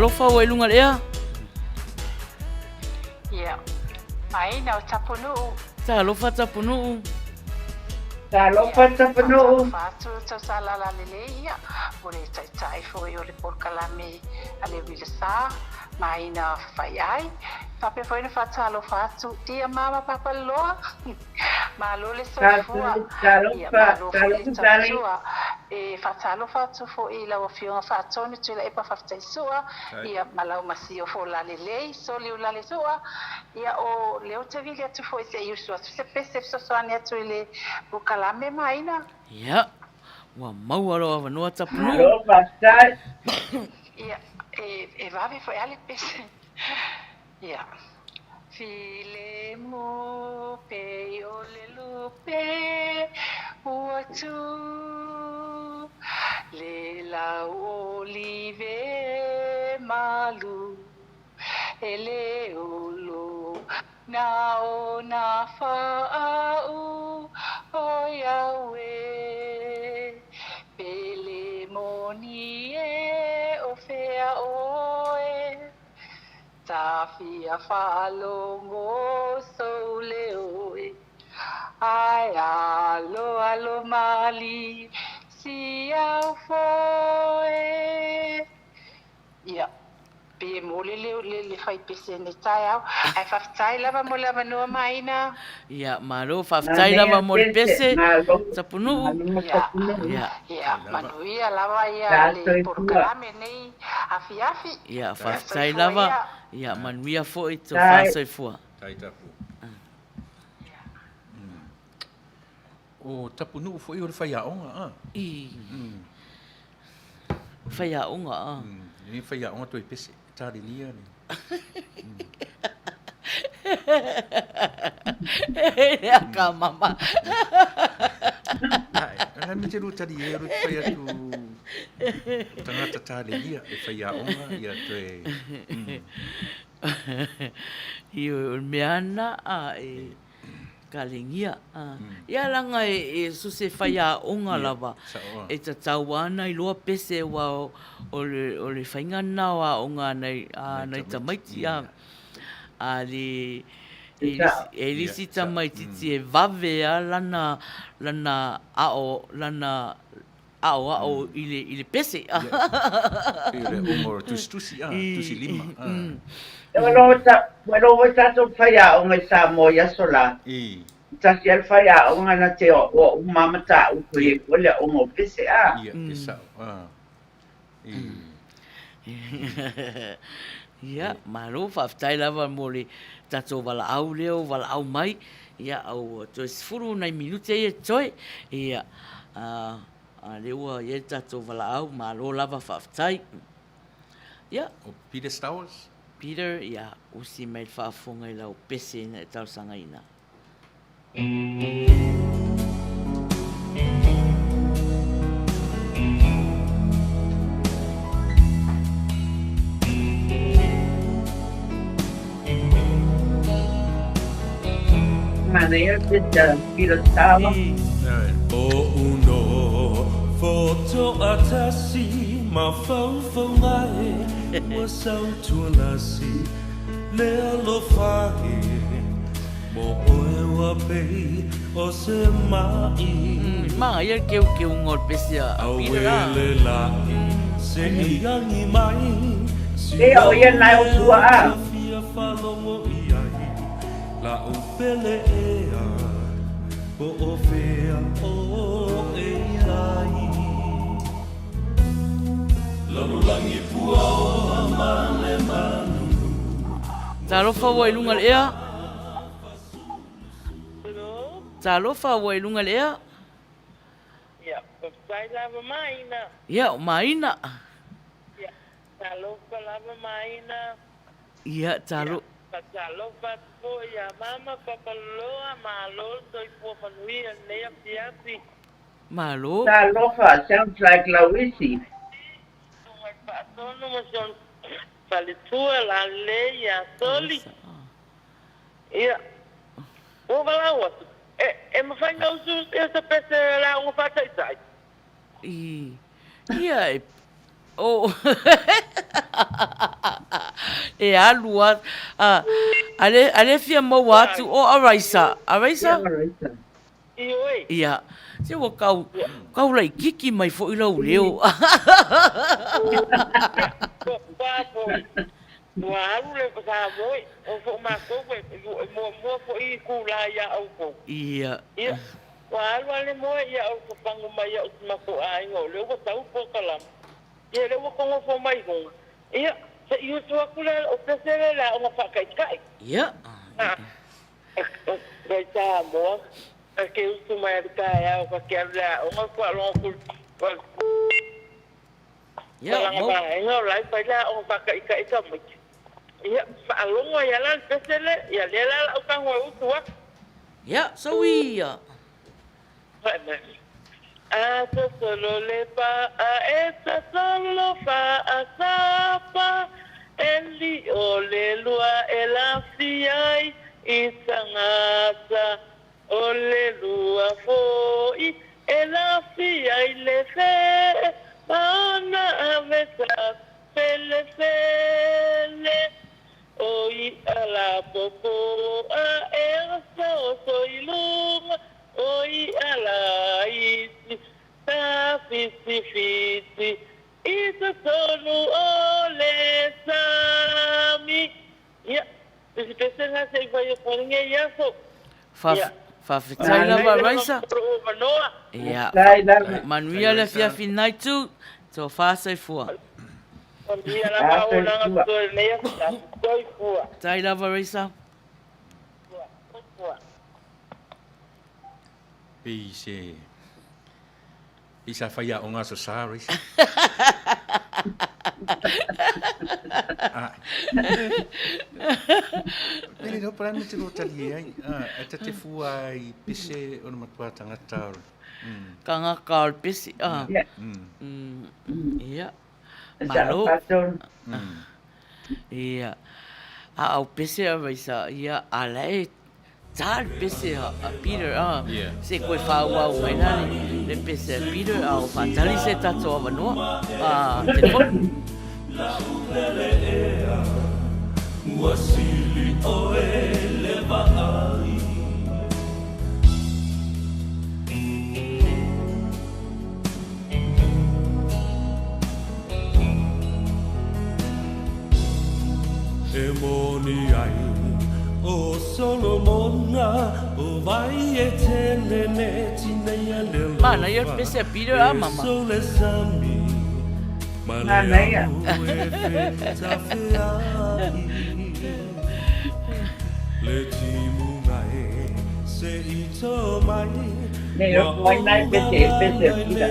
[SPEAKER 1] alofa o ilunga lea.
[SPEAKER 8] Ia. Mai na o tapunu.
[SPEAKER 1] Ta alofa tapunu.
[SPEAKER 2] Talofa tapanu.
[SPEAKER 8] Fatu tau sala la lele ia. Ore tai fo i o le porkalame ale vilasa. Mai na fai ai. Pape foi na fatalo fatu. Ia mama papa loa. Malo le sofua.
[SPEAKER 2] Talofa.
[SPEAKER 8] E fatalo fatu fo i la ofio fatoni tu la e pa fatai sua. Ia malau masio fo la lele so le la le sua. Ia o leo te vile tu fo se iu so se pese so so ane tu le porkalame mai na.
[SPEAKER 1] Ia. Wa mau alo vanua tapunu.
[SPEAKER 2] Alofa sai.
[SPEAKER 8] Ia, e vavi foi ali pese. Ia. File mo pe o le lupe ua tu le la olive malu ele olo na o na fa'au o Yahweh pele moni e o fea oe Tafia falongo so leoe ai alo mali si au foi ia pe mole le fai pese ne tai au ai faftai lava mo lava no maina
[SPEAKER 1] Ia malo faftai lava mo le pese. Tapunu. Ia.
[SPEAKER 8] ia manuia lava ia le porkalame nei afi
[SPEAKER 1] Ia faftai lava. Ia manuia fo i to fasoi fua.
[SPEAKER 3] Tai tapu. O tapunu foi o whaiaonga.
[SPEAKER 1] I. Whaiaonga.
[SPEAKER 3] Ni whaiaonga toi pese. Tari lia ni.
[SPEAKER 1] Ia ka mama.
[SPEAKER 3] Ai, me te ruta di e ruta whaia tu tangata tari lia e whaiaonga ia toi.
[SPEAKER 1] Io meana a e kalingia. Ia langa e suse whaiaonga lava. E ta tauana i loa pese wa o le whaingana wa o ngā nei tamaiti a le e lisi tamaiti e vave a lana ao i le pese.
[SPEAKER 3] I le umoro tusi lima.
[SPEAKER 2] Bueno, tato faya o ngai sa mo ya sola. Ta si al faya o ngana te o mama ta o kule kule o mo pese a.
[SPEAKER 3] Ia, pesa.
[SPEAKER 1] Ia, malo whaftai lava mo le tato wala au leo, wala au mai. Ia, au toi sifuru nai minute e toi. Ia, leua e tato wala au, malo lava whaftai. Ia.
[SPEAKER 3] O Peter Stowers?
[SPEAKER 1] Peter, ia, usi mai whaafonga i lau pese na e tau sanga ina.
[SPEAKER 2] Maneira de Peter Stowers.
[SPEAKER 4] O uno foto atasi ma fau ngai wa sau tuanasi le alo fahi mo oe wa pei o se mai
[SPEAKER 1] Maa ia keu ngol pese a Peter a.
[SPEAKER 4] le lai se iangi mai
[SPEAKER 2] E o ia nai o sua a.
[SPEAKER 4] Fia falongo iai la o pele ea o o fea o e ai Lalulangi pua o amale manu
[SPEAKER 1] Talofa wa ilunga lea. Talofa wa ilunga lea.
[SPEAKER 9] Ia, sai lava maina.
[SPEAKER 1] Ia, maina.
[SPEAKER 9] Ia, talofa lava maina.
[SPEAKER 1] Ia, talo.
[SPEAKER 9] Talofa po ia mama papaloa malo toi po fanuia nei api.
[SPEAKER 1] Malo.
[SPEAKER 2] Talofa sounds like Lawisi.
[SPEAKER 9] Patono mo son palitua la leia toli. Ia. O valawa. E mo fanga usu essa pese la un fatai sai.
[SPEAKER 1] Ia, O e alua ale fia mo watu o araisa
[SPEAKER 9] Ioi.
[SPEAKER 1] ia se wo kau lai kiki mai fo i lau leo
[SPEAKER 9] Papo. Waru le pa moi. O fo ma ko mo fo I kula ya au ko.
[SPEAKER 1] ia
[SPEAKER 9] Ia. Waru ale mo ia au ko pangu mai au ma ko ai ngo le ko tau ko kala. Ia le ko ngo fo mai ko. Ia. Se iu tu akula o pesere la o fa kai kai.
[SPEAKER 1] ia
[SPEAKER 9] Baita mo. Que uso mai ka ya o que habla o ngo kwa lo ku.
[SPEAKER 1] ia mo
[SPEAKER 9] Ngo lai pa la o fa kai kai ka mo. Ia fa longo ya la pesere ya le la o ka ngo uso wa.
[SPEAKER 1] ia so ia
[SPEAKER 9] Asa solo le pa a esa solo fa a sapa eli o le lua e la fiai I sangasa o le lua foi e la fiai le fe mana avesa fele fele o I ala popo a esa o soilunga oi ala isi ta fisi fisi isa sonu ole sami ya isi pesen ha se vai poringe ya so
[SPEAKER 1] fa fitai lava raisa ia manuia le fia finai tu so fa sai fua
[SPEAKER 9] Ia la pa ona nga ko ne ya toi fua
[SPEAKER 1] tai lava raisa
[SPEAKER 3] Isa faya o ngā sasari. Pili no parana te lo tali ai. Ata te fuai pise o na matua tangata.
[SPEAKER 1] kanga kal pisi ia malo ia au pisi raisa ia ale tal pisi a Peter se koi fa wa wena le pisi Peter au fatali se tato avano telefon
[SPEAKER 4] wasili oele vai e moni ai o Solomona o vai e tenene tinea le
[SPEAKER 1] mana ia pisi Peter mama
[SPEAKER 4] sole sami
[SPEAKER 2] Mana ia.
[SPEAKER 4] Le timu ngai se ito mai
[SPEAKER 2] Ne yo mai nai pese pila.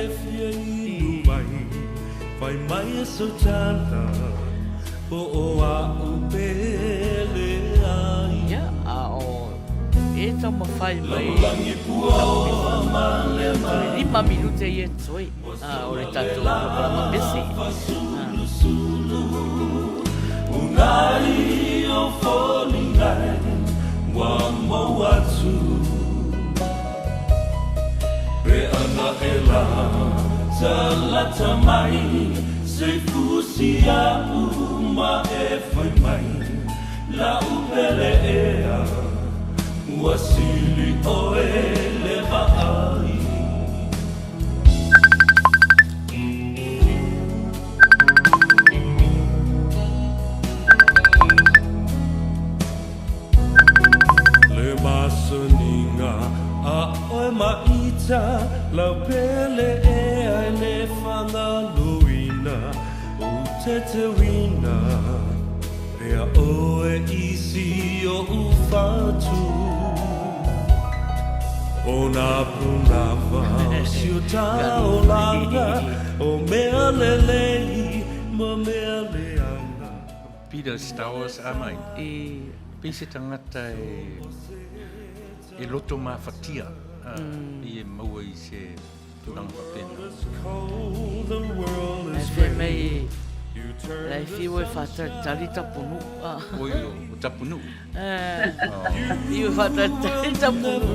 [SPEAKER 4] Fai mai so tala po o a upele ai
[SPEAKER 1] ia o e tamo fai mai lima minute ia toi o le tato programa pisi
[SPEAKER 4] Unai o folingai wa mo atu Pe ana ela talata mai se fusia uma e foi mai la upele ea wasili o ele vai Masoninga a oe maita la pele e ai le whanga luina o te te wina e a oe isi o ufatu o na punava si o tau langa o mea lelei ma mea leanga
[SPEAKER 3] Peter Star Wars amai. Pese tangata e loto mafatia. I e maua I se tunanga papena.
[SPEAKER 1] e fe mai lai fi we fata tali tapunu
[SPEAKER 3] Oi o tapunu.
[SPEAKER 1] fi we fata tali tapunu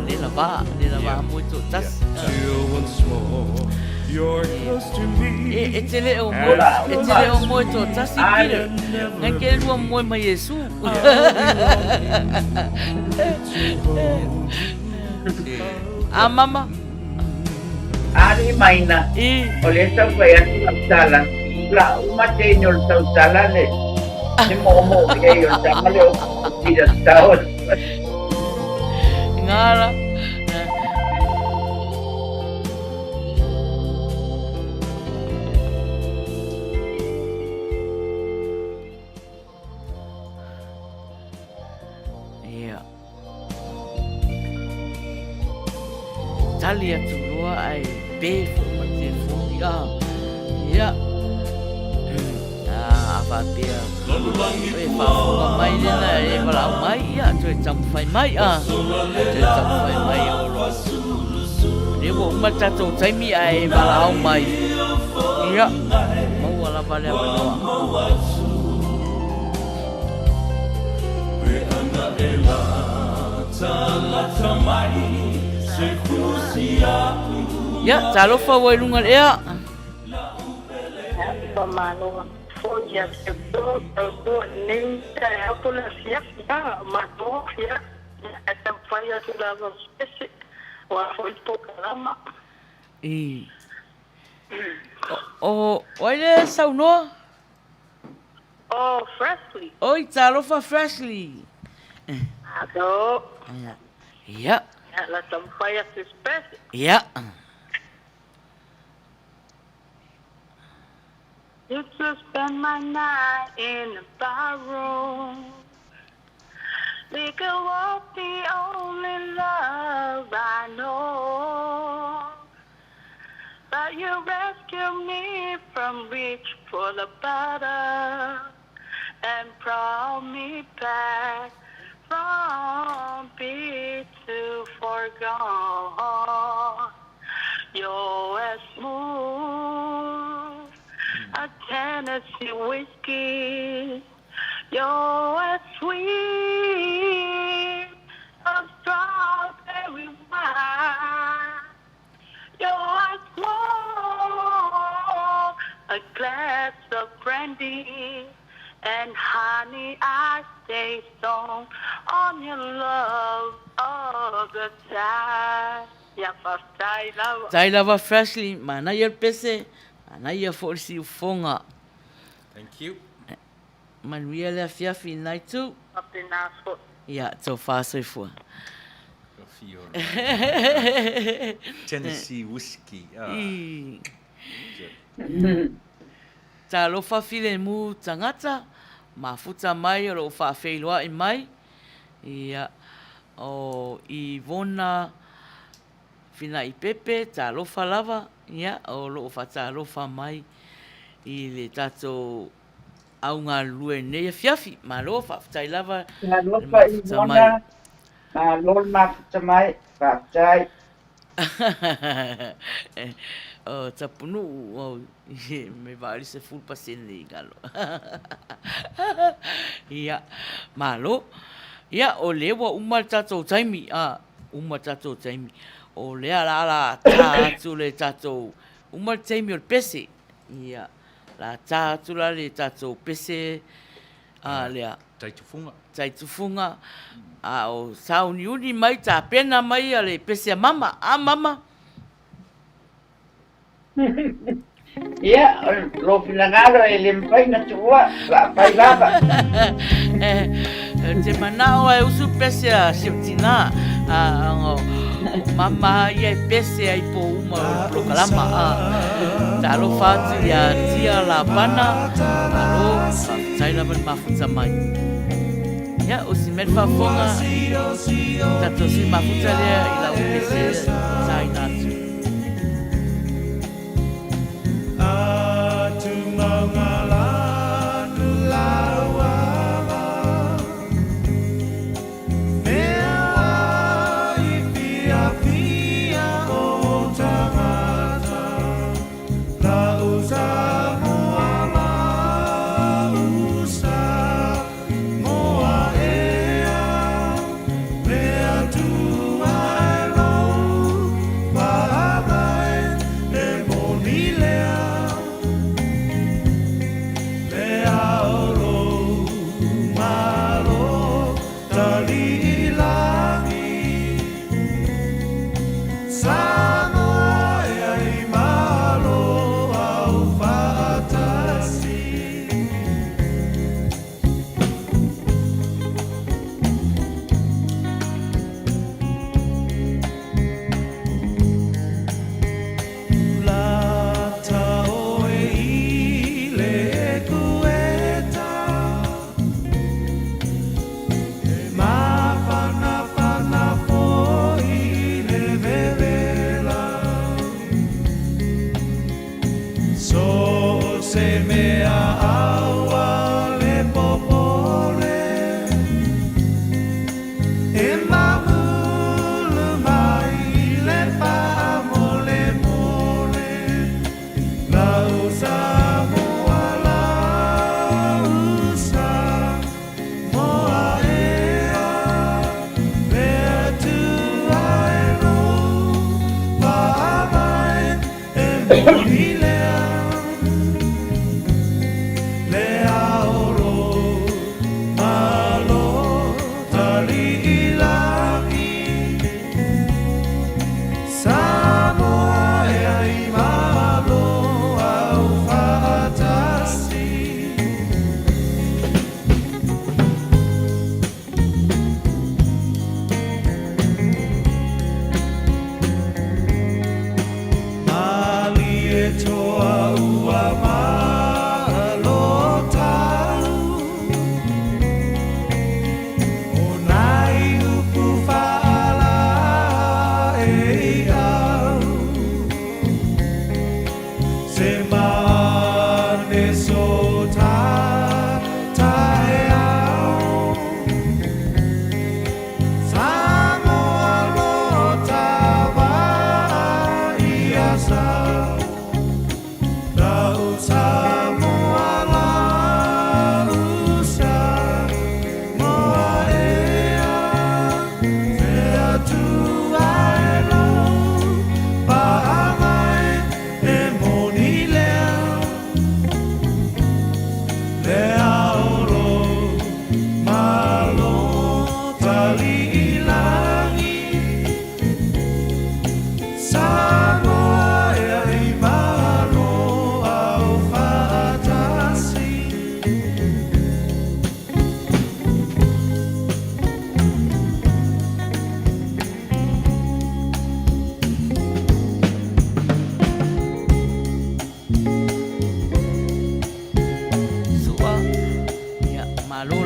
[SPEAKER 1] le la va muito tas
[SPEAKER 4] till once more you're close to me.
[SPEAKER 1] E te leo mo to tasi kire. Ngai ke lua mo mai Yesu. A mama.
[SPEAKER 2] Ari maina. Oleh tau kaya tu salah. La umate nyol tau salah le. Ni mo ye yo sama le tidak tahu.
[SPEAKER 1] Ngara. Tali atu loa ai pe ma telefoni ia apa pia e fa mai nena e mala mai ia tu tam fai mai tu tam fai mai e wo ma ta tu tai mi ai mala mai ia mau wala vale apa ya, talofa wai lunga ea.
[SPEAKER 9] Pamalo, foja sebto, todo nenta aku la siap ya, mato ya, atam faya sudah spesifik, wa foito kalama.
[SPEAKER 1] Oi le sauno.
[SPEAKER 9] Oh, Freshly.
[SPEAKER 1] Oi, talofa Freshly.
[SPEAKER 9] Aduh.
[SPEAKER 1] Ya.
[SPEAKER 9] La tampaya spesifik.
[SPEAKER 1] Ya.
[SPEAKER 9] Used to spend my night in the bar room. Liquor was the only love I know. But you rescued me from reach for the bottle and brought me back from beat to forgone. You're as smooth as Tennessee whiskey. You're as sweet as strawberry wine. You're as warm a glass of brandy. And honey, I stay strong on your love all the time. Ya pastai lava.
[SPEAKER 1] Tai lava Freshly, mana ia pese, mana ia forsi ufonga.
[SPEAKER 3] Thank you.
[SPEAKER 1] Manuia le fiafi nai tu.
[SPEAKER 9] Apena fo.
[SPEAKER 1] Ya, so far so far.
[SPEAKER 3] Tennessee whiskey.
[SPEAKER 1] Ta lofa file mu tangata, mafuta mai o fa feiloa I mai. Ia o Ivona fina I pepe ta lofa lava, ia o lo fa ta lofa mai I le tato au ngā lue nei fiafi, ma lofa tai lava.
[SPEAKER 2] La lofa Ivona, ma lol mafuta mai, fatai.
[SPEAKER 1] Tapunu me vale se full pasene galo. Ia malo. Ia o lewa uma tato taimi uma tato taimi. O le ala tato le tato uma taimi o pese. Ia la tato la le tato pese lea taitufunga. O sauni uni mai ta pena mai ale pese a mama. Mama.
[SPEAKER 2] Ya, lo pinangalo limpai na tua, la pailava.
[SPEAKER 1] Te manao e usu pese a siutina, mama ia pese ai po uma prokalama. Talo fatu ia tia la pana, talo sai la mafuta mai. Ya, o si met fafonga, tato si mafuta lea I la pese sai natu.
[SPEAKER 7] Bye.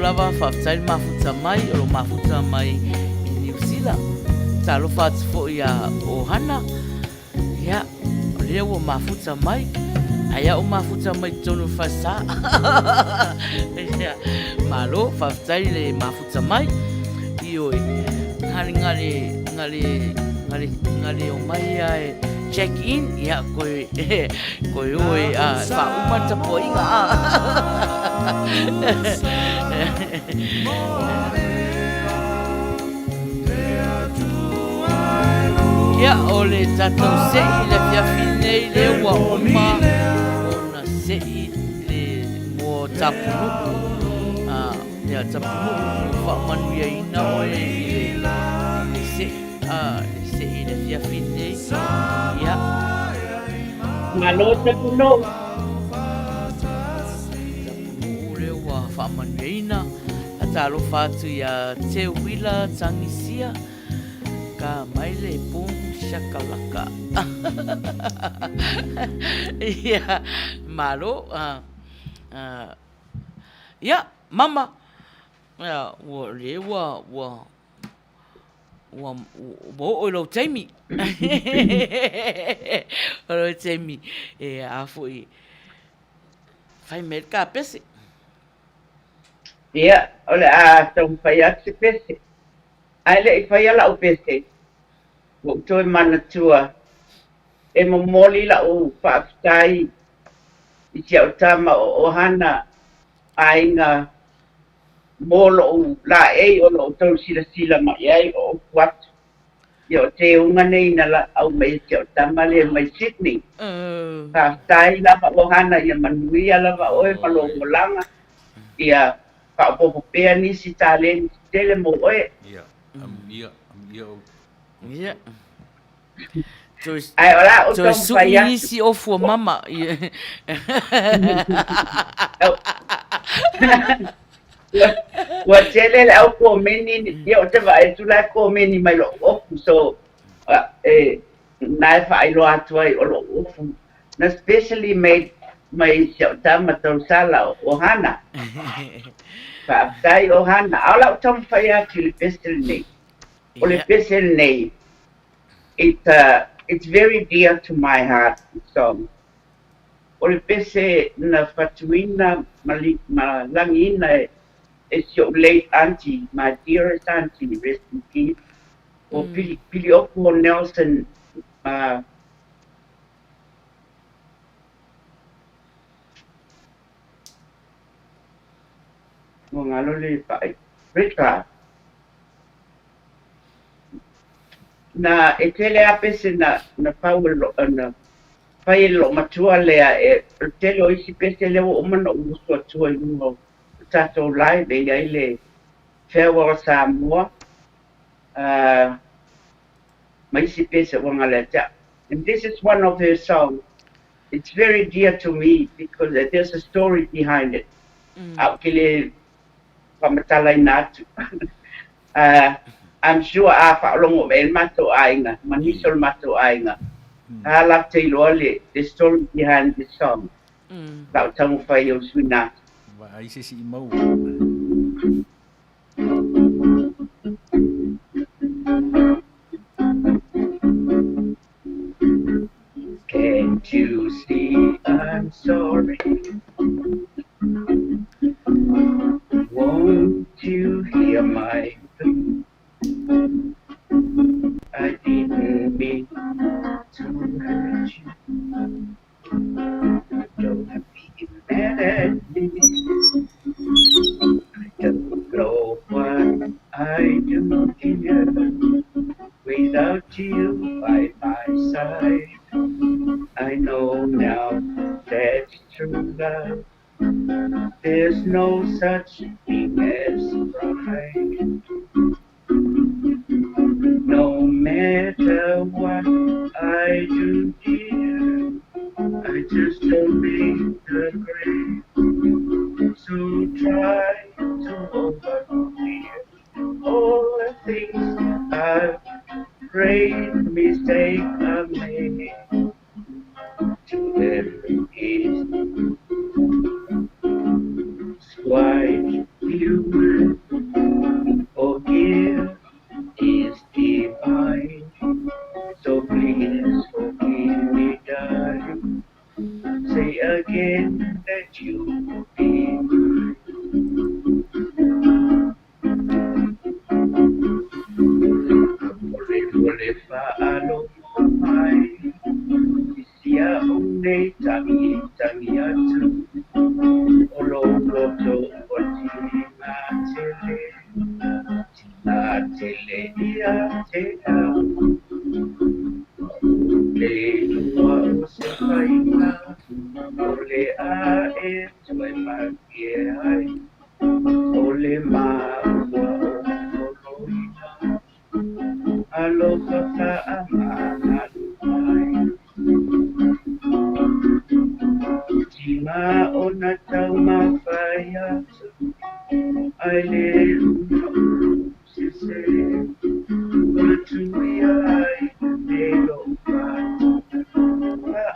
[SPEAKER 1] lava whaftai mafuta mai o mafuta mai i New Zealand. Talofa atu fo ia Ohana. Ia, o lea ua mafuta mai. Aia o mafuta mai tonu whasa. Ia, malo whaftai le mafuta mai. Ioi, ngari o mai ai check in. Ia, koe oi whaumata poinga. Ia o le tatou se'i le fiafinei le ua oma ona se'i le mo tapunuku. Ia tapunuku whamanuiaina o le se'i le fiafinei. Ia.
[SPEAKER 2] Malo tapunuku.
[SPEAKER 1] Whamanuiaina a talofa atu ia te wila tangisia ka mai le pum shakalaka. Ia malo ia mama ia ua le ua o lo taimi. O lo taimi e a foi fai merka pese.
[SPEAKER 2] Ia, ole a tau whai atu pese. Aile i whai ala o pese. Wau toi mana tua. E momoli la o whaafitai. I tia o tama o Ohana. Ainga molo o la ei o lo tau sila mai ai o watu. Ia o te unga nei na la au mai tia o tama le mai Sydney. Whaafitai lava Ohana ia manuia lava oe malo molanga. Ia Pa'apopo pea nisi tālen tele mo oe.
[SPEAKER 3] Ia, ia o.
[SPEAKER 1] Ia.
[SPEAKER 2] Ai ora o tau
[SPEAKER 1] whai atu. Nisi o fua mama.
[SPEAKER 2] Ua tele le au ko meni, ia o te vai tu la ko meni mai lo ofu. So, nai whai lo atu ai o lo ofu. Na specially made mai siau tama tau sala o Ohana. Whaafitai Ohana. Aula o tamu whai atu le pesel nei. O le pesel nei. It's very dear to my heart, the song. o le pese na fatuina malangina e your late auntie, my dearest auntie, rest in peace. O pili oku o Nelson, mo ngalo le pai. Rita, na e tele apese na paulo na pai lo matua lea e tele o isi pese le o mana uso atua lungo tato lai be ia ile Farewell Samoa, Maisi Pesa Wangalaja. And this is one of her songs. It's very dear to me because there's a story behind it. Aukile Pamatalai Natu. I'm sure Afa Longo El Mato Ainga, Manisol Mato Ainga. I love to tell you the story behind this song. About Tamu Fayo Swina.
[SPEAKER 3] Wa ai se si mau.
[SPEAKER 2] Can't you see I'm sorry? Won't you hear my plea? I didn't mean to hurt you. Don't be mad at me. I don't know what I do here without you by my side. I know now that's true love. There's no such thing as pride. No matter what I do here, I just don't make the grade. So try to overcome all the things I've great mistake I made. To them is why you forgive is divine. So please forgive me, darling. Say again that you be mine. Amore fa'alo mai. Sia une tangi atu. Olo loto oti na tele ia te au. Le lua o se faina. Ole a e tue magie ai. Ole maua o koloina. Aloha ka'amana mai. Tima o na tau mawhai atu. Ai le luna se se. Ola tui ai le lo patu.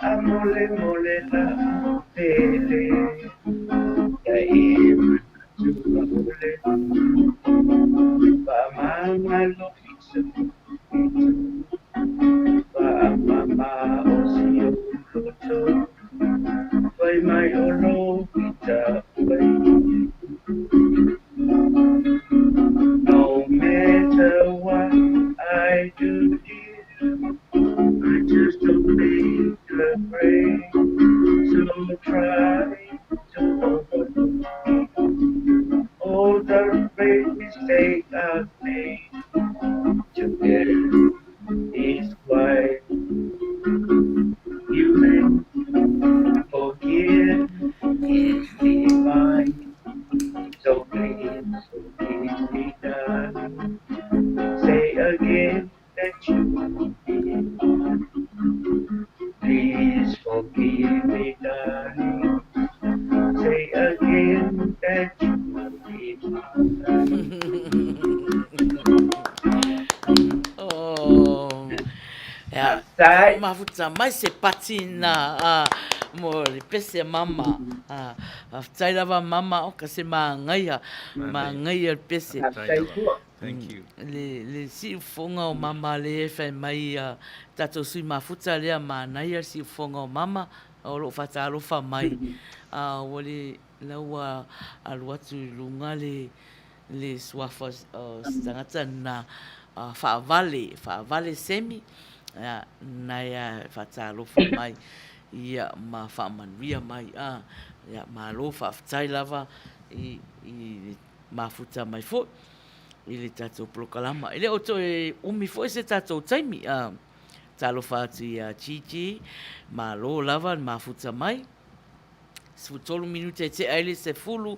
[SPEAKER 2] Amole mole la pele. Ya e mana mole. Pa mama lo fixo. Pa mama o si o loto. Vai mai o lo pita vai. No matter what I do here, I just don't make the break. So try to overlook all the great mistakes I've made. Together is why you may forgive is divine. So please forgive me, darling. Say again that you did. Please forgive me, darling. Say again that you did.
[SPEAKER 1] Oh. Ya,
[SPEAKER 2] Sai.
[SPEAKER 1] mafuta mai se patina mo le pese mama aftai lava mama o ka se mangaia le pese
[SPEAKER 3] Thank you.
[SPEAKER 1] le si fonga o mama le fa mai tato sui mafuta le mana ia si fonga o mama o lo whatalofa mai. Wale laua alu atu lunga le swafa tangata na whaavale semi na ia whatalofa mai ia ma whaamanuia mai ia ma lo whaafitai lava i mafuta mai fo i le tatou polokalama. I le o to e umi fo se tatou taimi talofa atu ia Gigi ma lo lava mafuta mai. Sfutolu minute te aile se fulu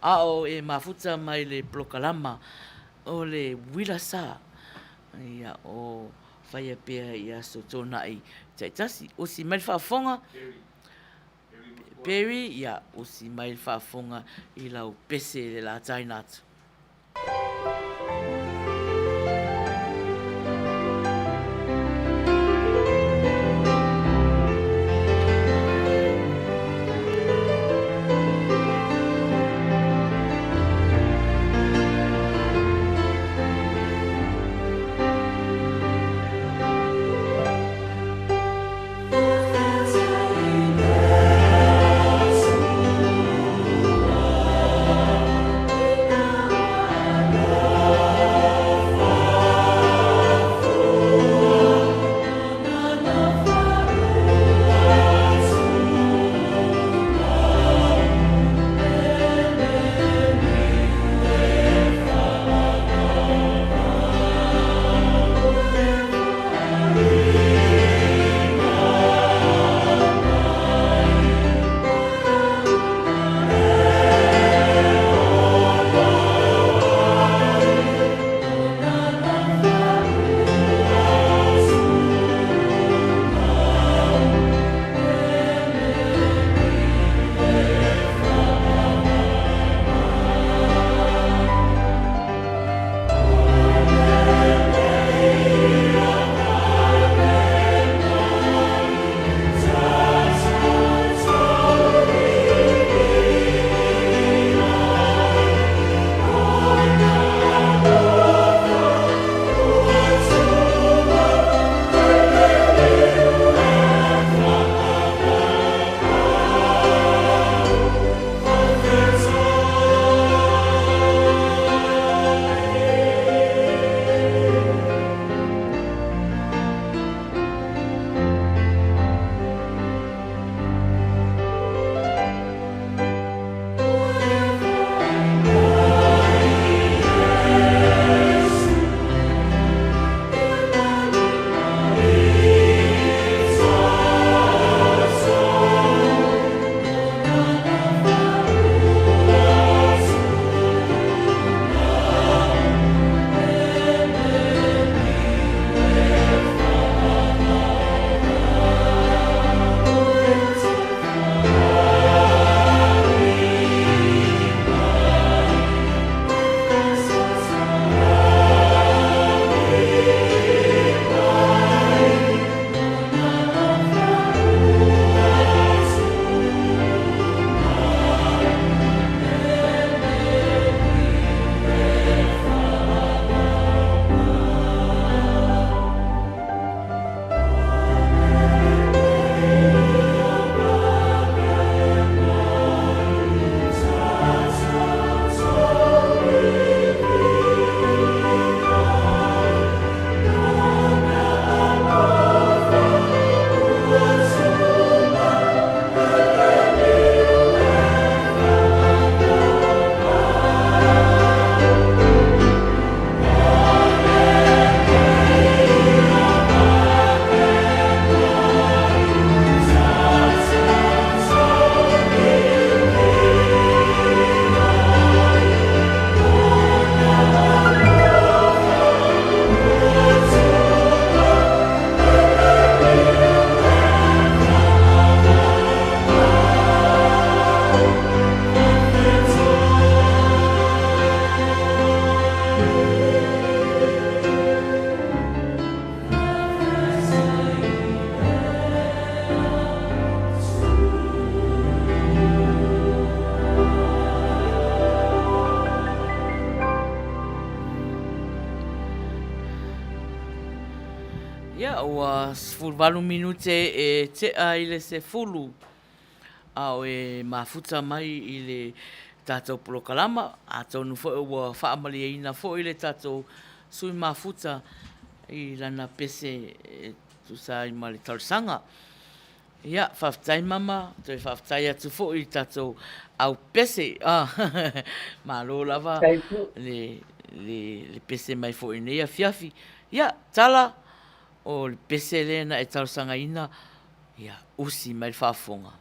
[SPEAKER 1] o e mafuta mai le polokalama o le wila sa ia o whaia pia ia so tōna i taitasi o si mai whaafonga Perry ia o si mai whaafonga i lau pese le la tainatu.
[SPEAKER 7] Now
[SPEAKER 1] Ia, ua 18 minute e tea i le se fulu. Au e mafuta mai i le tātou polokalama. A tonu fo ua whaamalia fo i le tātou sui mafuta i lana pese tu sa i ma le tausanga. Ia, whaftai mama, toi whaftai atu fo i tātou au pese. Ma lo lava le pese mai fo i neia fiafi. Ia, tala o le pese lena e tausanga ina. Ia, usi mai le whafonga.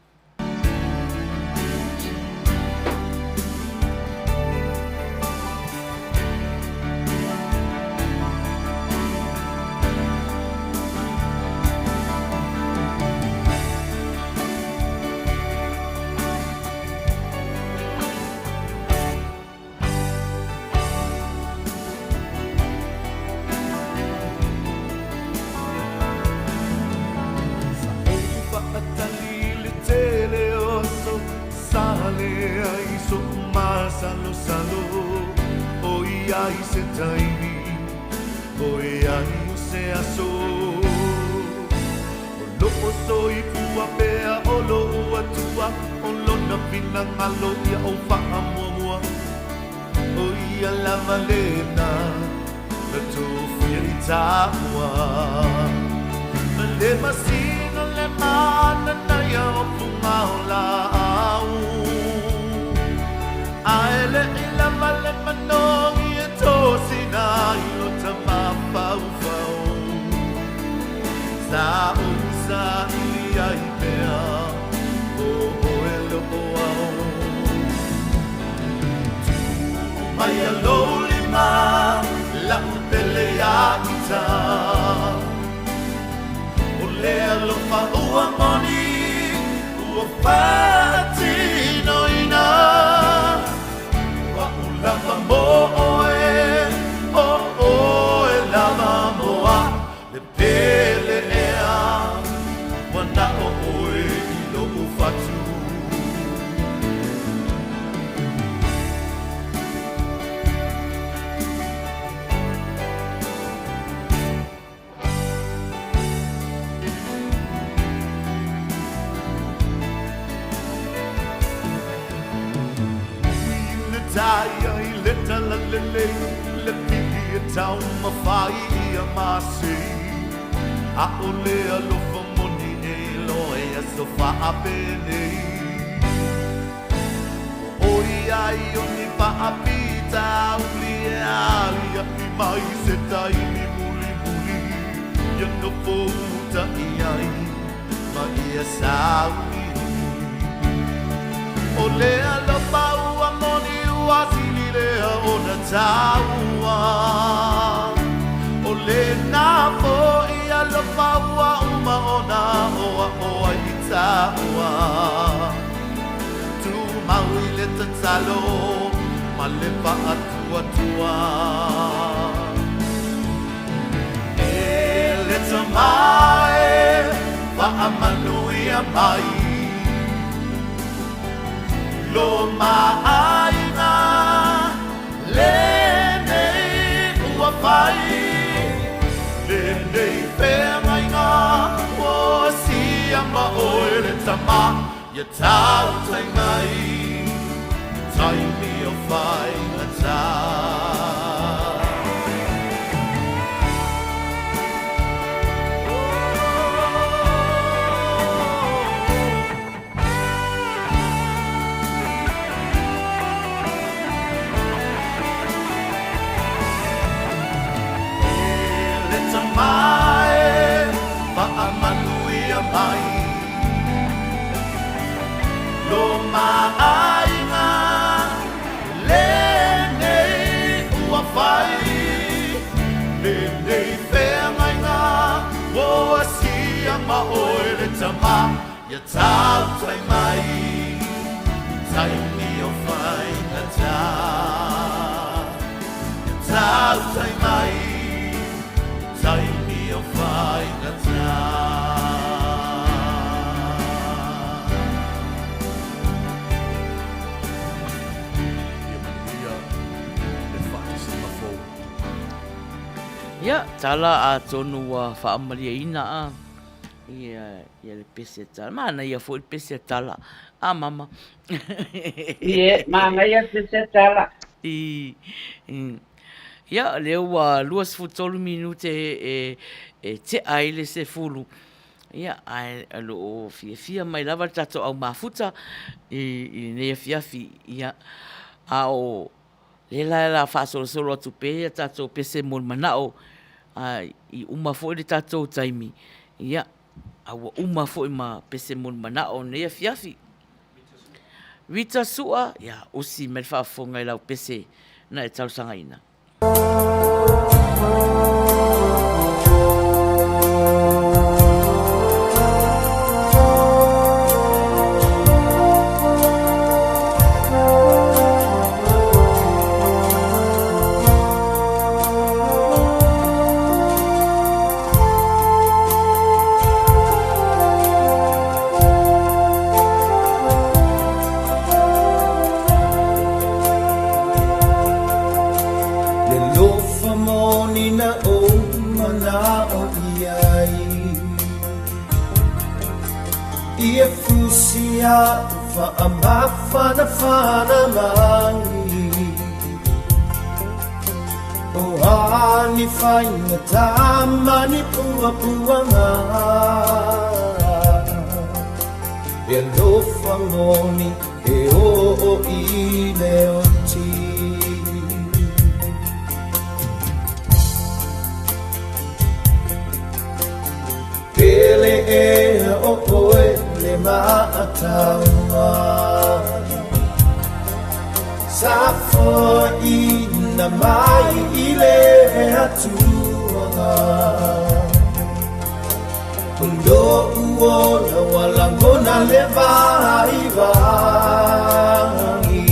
[SPEAKER 1] Ia, tala a tonu whaamalia ina a. Ia le pese tala. Mana ia fo le pese tala. A mama.
[SPEAKER 2] Ie, manga ia te se tala.
[SPEAKER 1] Ia, leo luas futolu minute te aile se fulu. Ia, ai alo fia mai lava tato au mafuta i ne fiafi ia a o le la fa solo tu pe tato pese mol manao i uma fo le tato taimi ia a uma fo ma pese mol manao ne fiafi Rita sua ia osi me fa fonga i lau pese na e tau sangaina.
[SPEAKER 4] Ia fusia fana mangi o ani fainga tamani pua nga e lo famoni e o i leoti pele e o oe le maataua safo i na mai i le atua undo uona walangona le vai vangi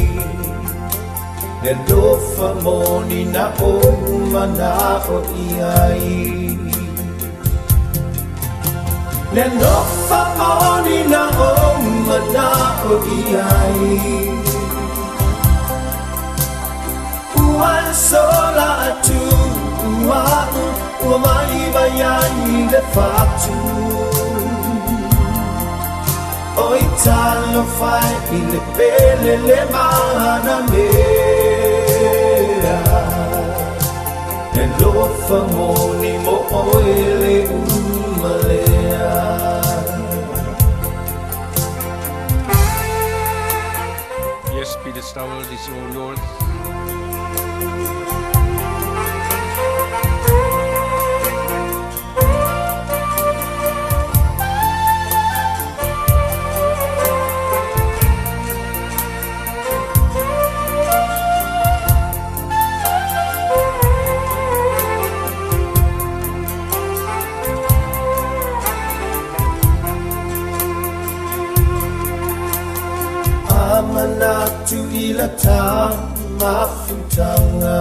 [SPEAKER 4] le dofa moni na o mana o iai le nofa moni na o mana o iai Uan sola tu Ua mai bayai le fatu Oi talo fai i le pele le mana mea Le lofa moni mo oe le umalea
[SPEAKER 3] Yes, Peter Stowell, this is all yours.
[SPEAKER 4] Manatu ilata mafutanga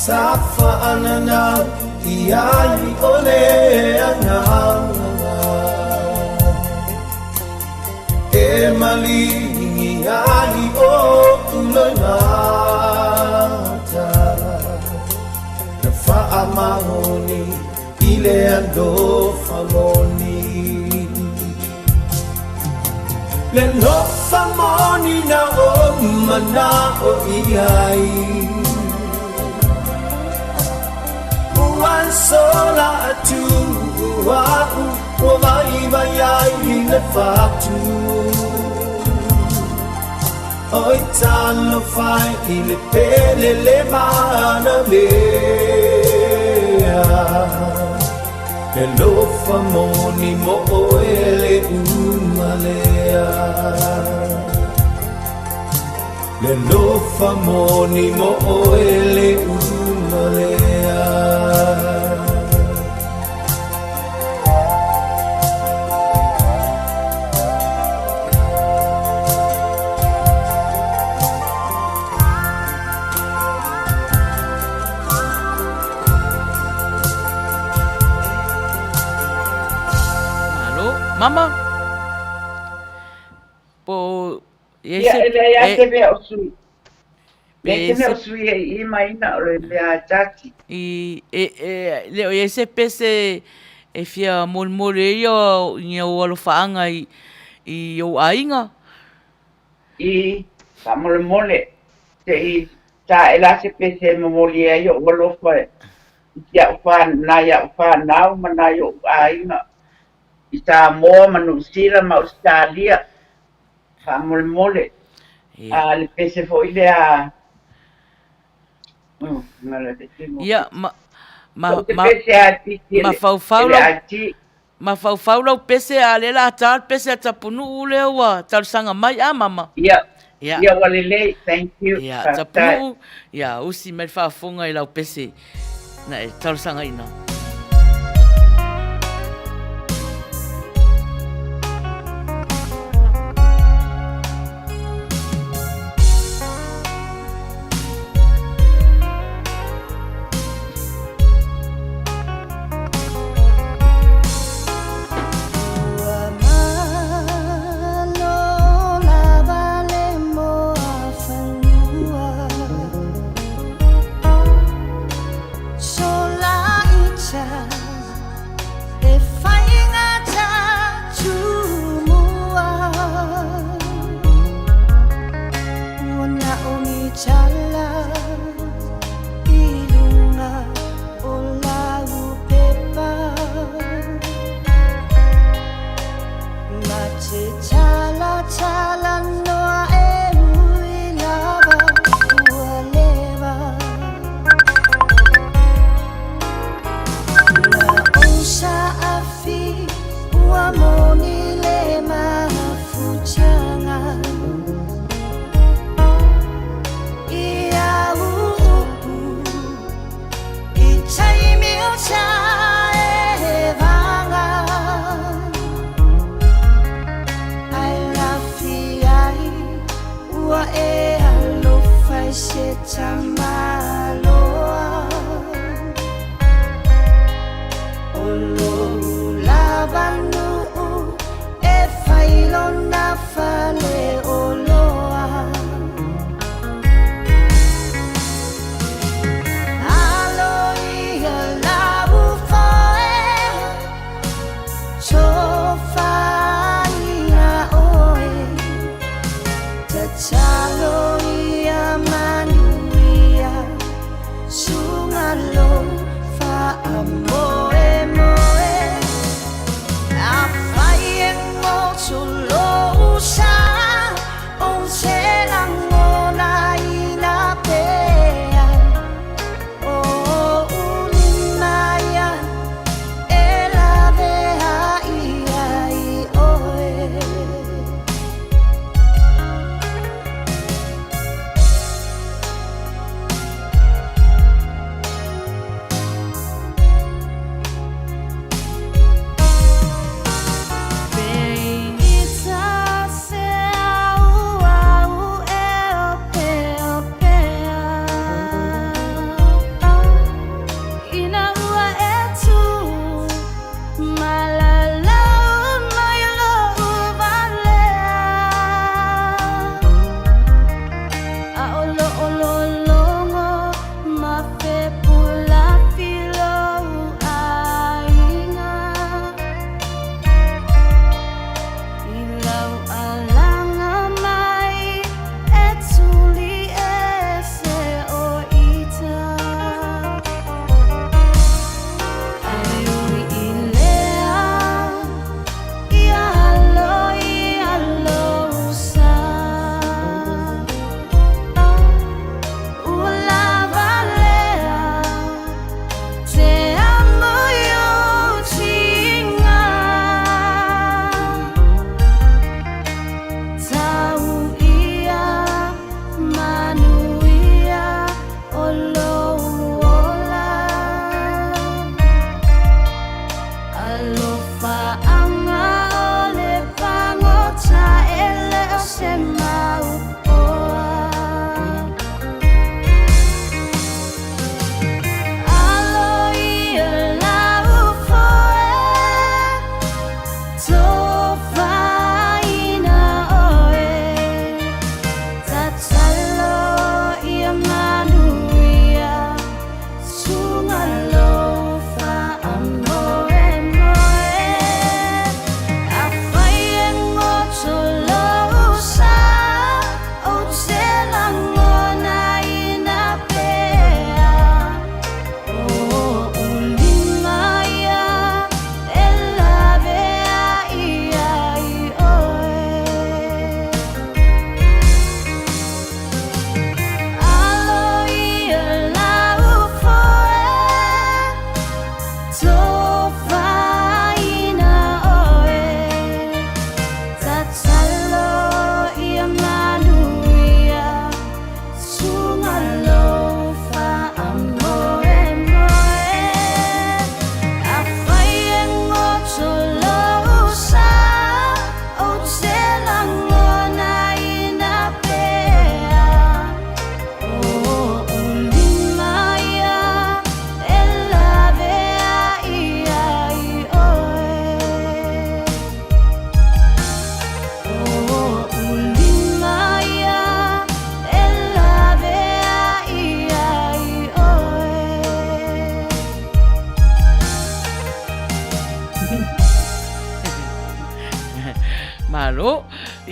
[SPEAKER 4] Safa anana iai ole ananga E malingi ai o ulonata Na faa mahoni ile ando famoni Le nofa moni na o mana o iai Uan sola tu Ua vai vai le fatu Oi talo fai i le pele le mana mea Le lofa moni mo oe le umalea Le lofa moni mo oe le umalea
[SPEAKER 1] Mama. Po
[SPEAKER 2] Ia ele ia te vea o sui. Le kene o sui I maina o le mea tati.
[SPEAKER 1] Leo e se pese e fia molmole ia i o alofaanga i o ainga.
[SPEAKER 2] I ka mole mole. Te I ta e la se pese mo mole e yo walofa ia na ia nau ma na yo ainga. I ta moa manu sila ma Australia. Ka mole mole. Le pese fo i le a
[SPEAKER 1] Ia, ma faufau lau pese a le la tal pese a tapunu ule ua tal sanga mai a mama.
[SPEAKER 2] Ia walele, thank you.
[SPEAKER 1] Ia, tapunu, ia, usi me whaafunga I lau pese na e tal sanga ina.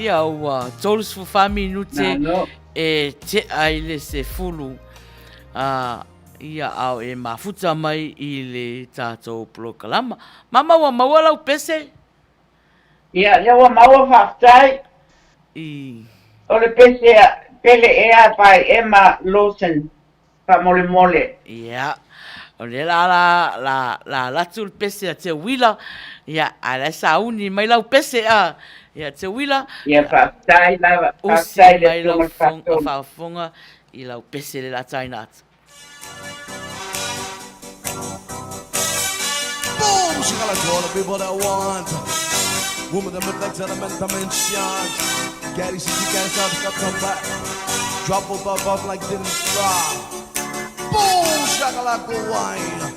[SPEAKER 1] ia ua tolus fu minute
[SPEAKER 2] no.
[SPEAKER 1] e te ai le se fulu ia au e mafuta mai i le tātou plokalama. Mama ua maua lau pese?
[SPEAKER 2] Ia, ia ua maua whaftai. O le pese pele ea pai Emma Lawson, pa mole mole.
[SPEAKER 1] Ia, o le la latu le pese a te wila, ia, ala sauni mai lau pese ia te wila.
[SPEAKER 2] Ia, whaftai lava,
[SPEAKER 1] Usi
[SPEAKER 2] whaftai
[SPEAKER 1] mai
[SPEAKER 2] le
[SPEAKER 1] lau
[SPEAKER 2] whaftai.
[SPEAKER 1] whaafonga i lau pese le la taina atu.
[SPEAKER 4] Boom! She got to all the people that want. Woman that make that element dimension. Gary, she can't stop, got come back. Drop up like didn't stop. Boom! Shakalaka wine.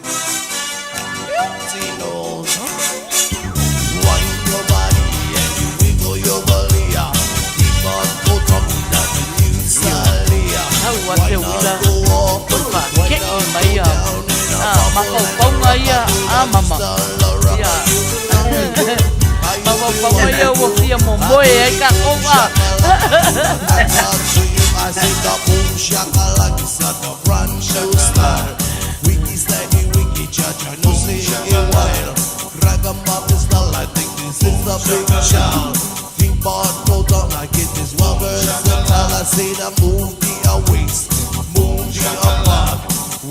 [SPEAKER 4] Tinos. Wine your body and you wiggle your body. Keep on go talking that new style.
[SPEAKER 1] Hau a te wila, pa ke o mai makaupau ia, mama. Ia. Makaupau ia ua fia mo moe ai ka konga.
[SPEAKER 4] I say the boom shakalaka is not a brand new style. Wiki style, wiki cha-cha, no say it wild. Ragamaff is style, I think this is a big shout. Think about go down, I get this one versatile. I say the move the waist, move the back.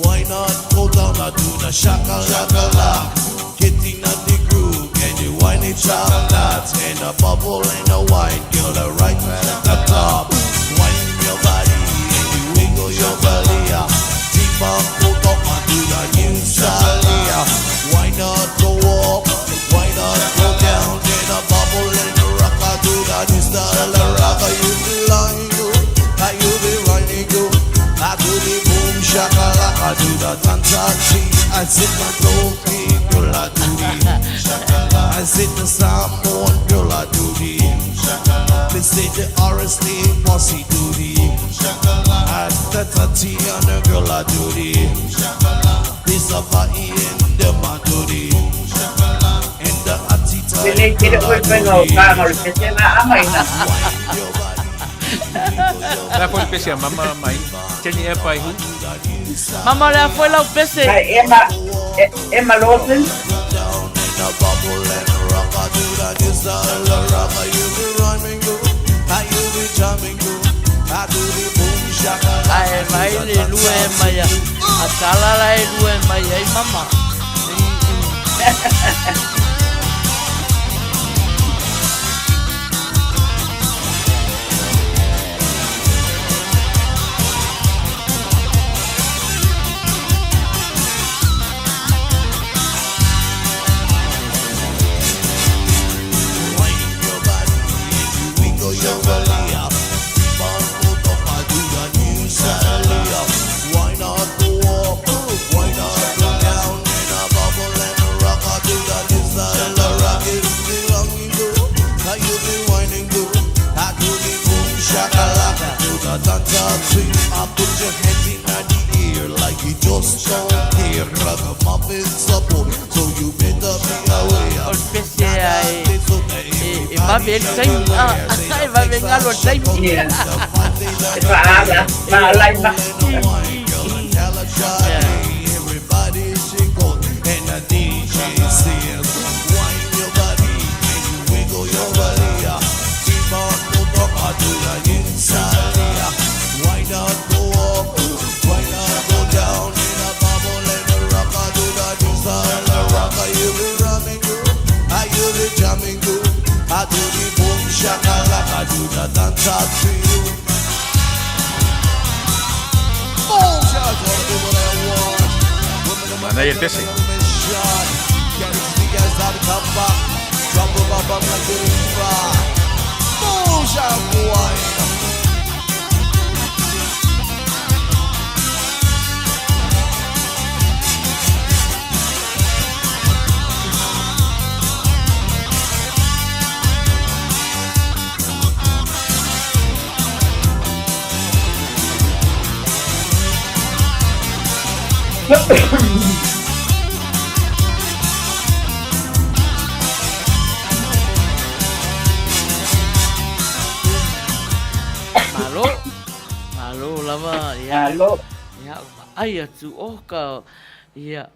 [SPEAKER 4] Why not go down and do the shakalaka? Getting on the groove, and you whine it drop that. And a bubble and a wine, girl, the right at the top. Wine your body, and you wiggle your belly. Deep up, go up and do the new style. Why not go up? Why not go down? And a bubble and a rock, I do the new style. The rock, you be lying, go. You be running, go. I do the boom shakalaka, I do the tantachi. I sit my trophy, girl, I do the shakalaka. I sit the salmon, girl, I do the shakalaka. They say the RST bossy do the shakalaka. At the tati and the girl, I do the shakalaka. This a party in the man do the shakalaka. In the atita,
[SPEAKER 2] Dile quiere volver a pagar, que se la ama y
[SPEAKER 3] La fue el pese a mamá mai. Teni e pai hu.
[SPEAKER 1] Mama le fue lau pese.
[SPEAKER 2] Emma Lawson.
[SPEAKER 1] Ai mai le lue mai a tala la e lue mai ai mama.
[SPEAKER 4] Why not go up? Why not go down in a bubble and a rock? I do that this style, the rock is belonging to. Now you be whining good. I do the boom shakalaka, do the tanta tree. I put your head in the ear like you just don't care. Ragamuffin support, so you better be aware.
[SPEAKER 1] O pese ai e va bene sai e va bene allo sai
[SPEAKER 4] Everybody shake on and the DJ says, wine your body and you wiggle your body. Keep on go up to the inside. Why not go up? Why not go down in a bubble and a rock? I do the inside. The rock, you be ramming good. You be jamming good. I do the boom shakalaka, I do the dance to you. Boom shakalaka, I do what I want.
[SPEAKER 3] Mana y el pese.
[SPEAKER 4] Can't see guys how to come back. Drop up like the fry. Boom shakalaka.
[SPEAKER 1] Malo lava ya.
[SPEAKER 2] Alo.
[SPEAKER 1] Ya, ai atu o ka ya.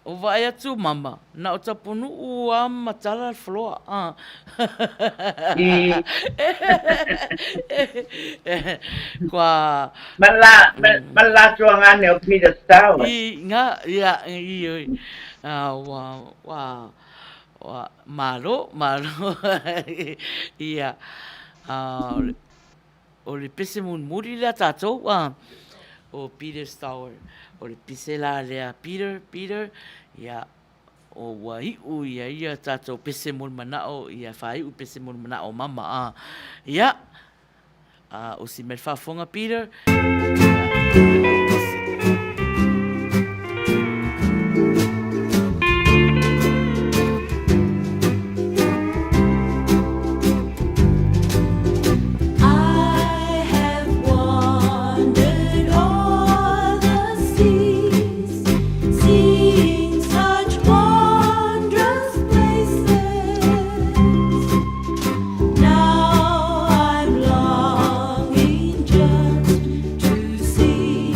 [SPEAKER 1] O vai atu mama. Na o tapunu u a matala floa.
[SPEAKER 2] I
[SPEAKER 1] Qua
[SPEAKER 2] mala tuangane o Peter Stowe.
[SPEAKER 1] I nga ya i wa malo ia o le pese mun muri la tatou o Peter Stower o le pese la lea Peter ia o wai u ia tatou pese mun manao ia fai u pese mun manao mama ia o si me fafonga Peter
[SPEAKER 5] I have wandered all the seas, seeing such wondrous places. Now I'm longing just to see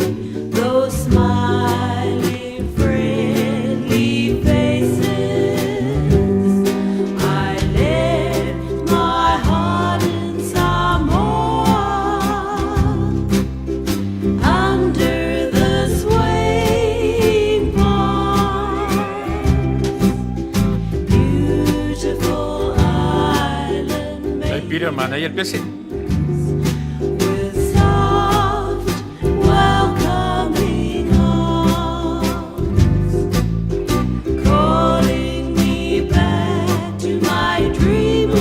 [SPEAKER 5] those smiling, friendly faces. I lift my heart in Samoa under the swaying palms. Beautiful island
[SPEAKER 3] Ai pira mana ia pese.
[SPEAKER 5] with soft, welcoming arms, calling me back to my dreamland.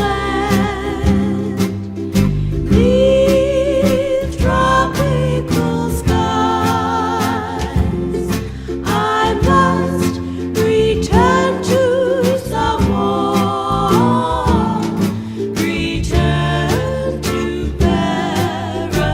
[SPEAKER 5] Neath tropical skies, I must return to Samoa, return to paradise.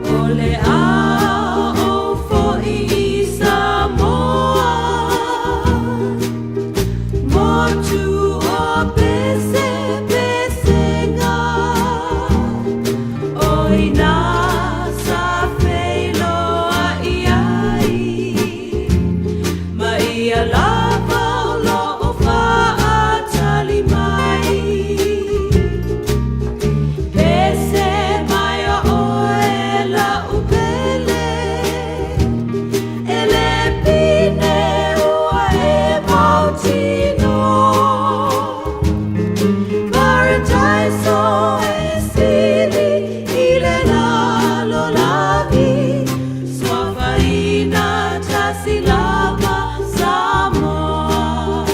[SPEAKER 5] Ole ao fo'i Samoa, motu o pese-pesenga, oina sa wheloa iai, ma ia lava o lo'o whaatali mai. Pese mai a oe la upele, ele pine ua e mautino. Paradiso e sili i le lalo lavi, sua farina tasi lava Samoa.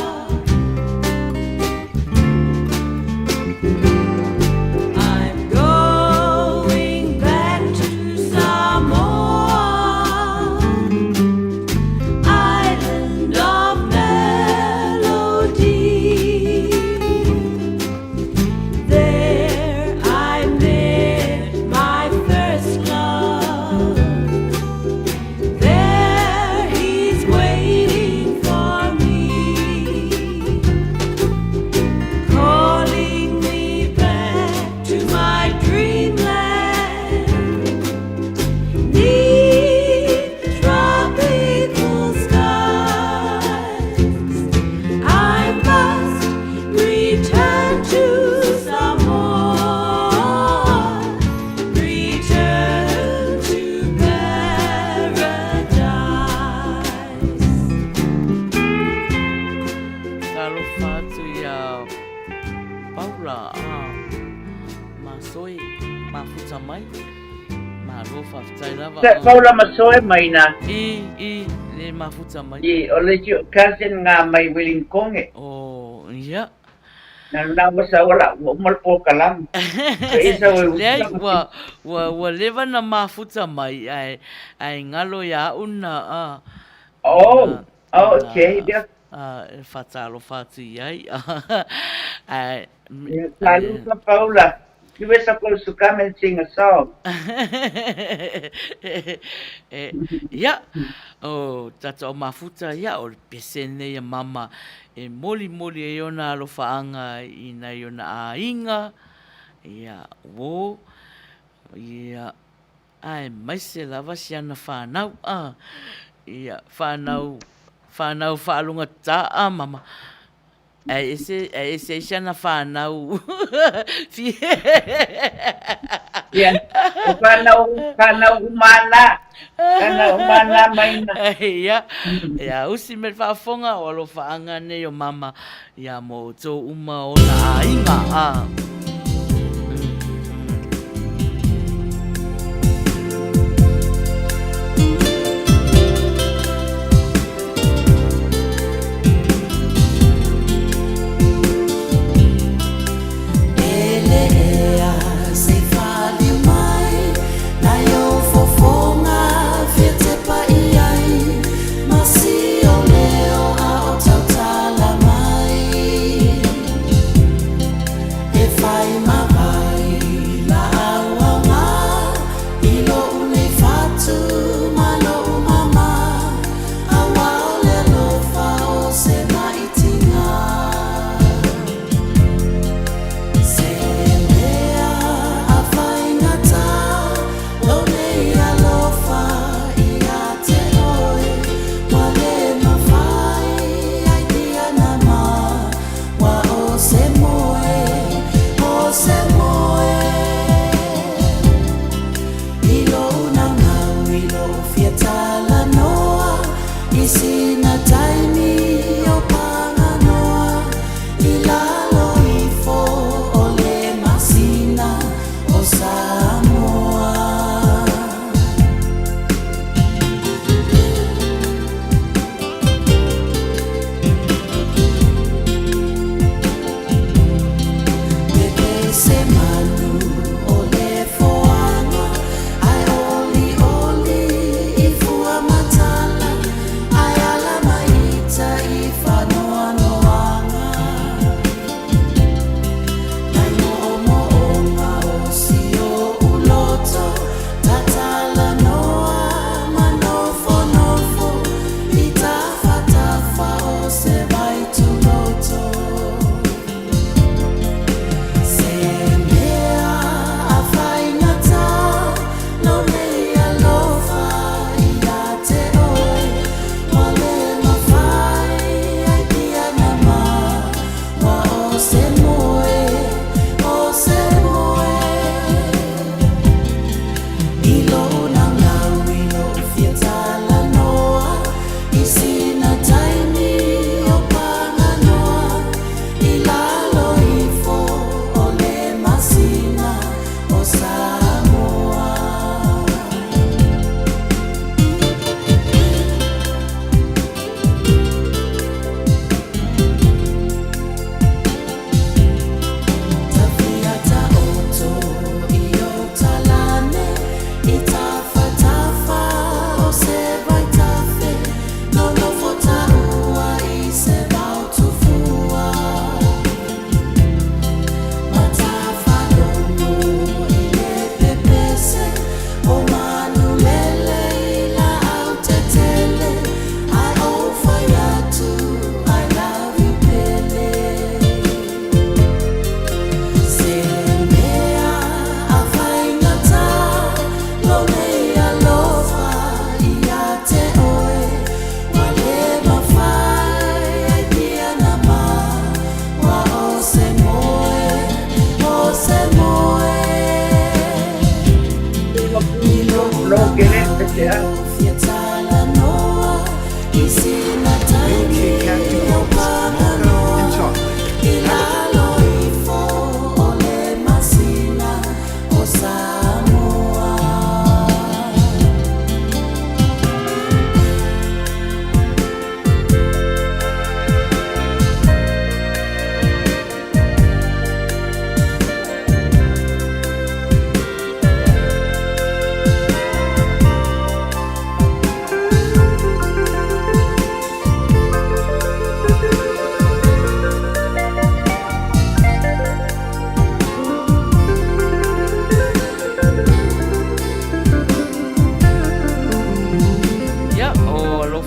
[SPEAKER 5] I'm going back to Samoa, island of melody. There I met my first love. There he's waiting for me, calling me back to my dreamland. Neath tropical skies, I must return to Samoa, return to paradise.
[SPEAKER 1] Talo fatu ia Paula masoi mafuta mai malo fafutai lava
[SPEAKER 2] Paula Masoe maina.
[SPEAKER 1] i le mafuta mai
[SPEAKER 2] I o le cousin ngā mai Wellingkonge.
[SPEAKER 1] o ia
[SPEAKER 2] na masa wala mo po kalam. Isa
[SPEAKER 1] Lei wa leva na mafuta mai ai ngalo ya una
[SPEAKER 2] Oh, okay. Dia
[SPEAKER 1] fatalo fati ai ai
[SPEAKER 2] lalu ka Paula. You were supposed to come and sing a song.
[SPEAKER 1] ya o tata o mafuta ya o pesene ya mama e moli e ona lo faanga ina yona ainga ya wo ya ai mai se lava si ana whanau ya whanau whaalunga taa mama ese si ana whanau
[SPEAKER 2] Yeah. Kana umana. Kana umana maina.
[SPEAKER 1] Ya usi me whaafonga o lo whaanga ne o mama ya mo tō uma o na ainga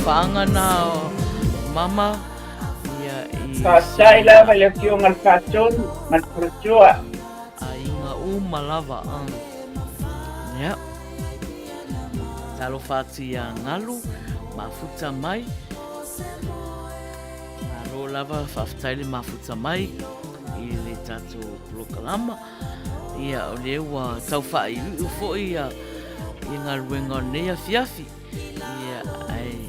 [SPEAKER 1] whaanga na mama ia i
[SPEAKER 2] Whātai lava le whionga le whātonu, maturatua.
[SPEAKER 1] a inga malava ia talo whātu ia ngalu mafuta mai aro lava whaftai le mafuta mai i le tatu plokalama ia o le ua tau whai ufo ia i ngā ruenga nea fiafi ia ai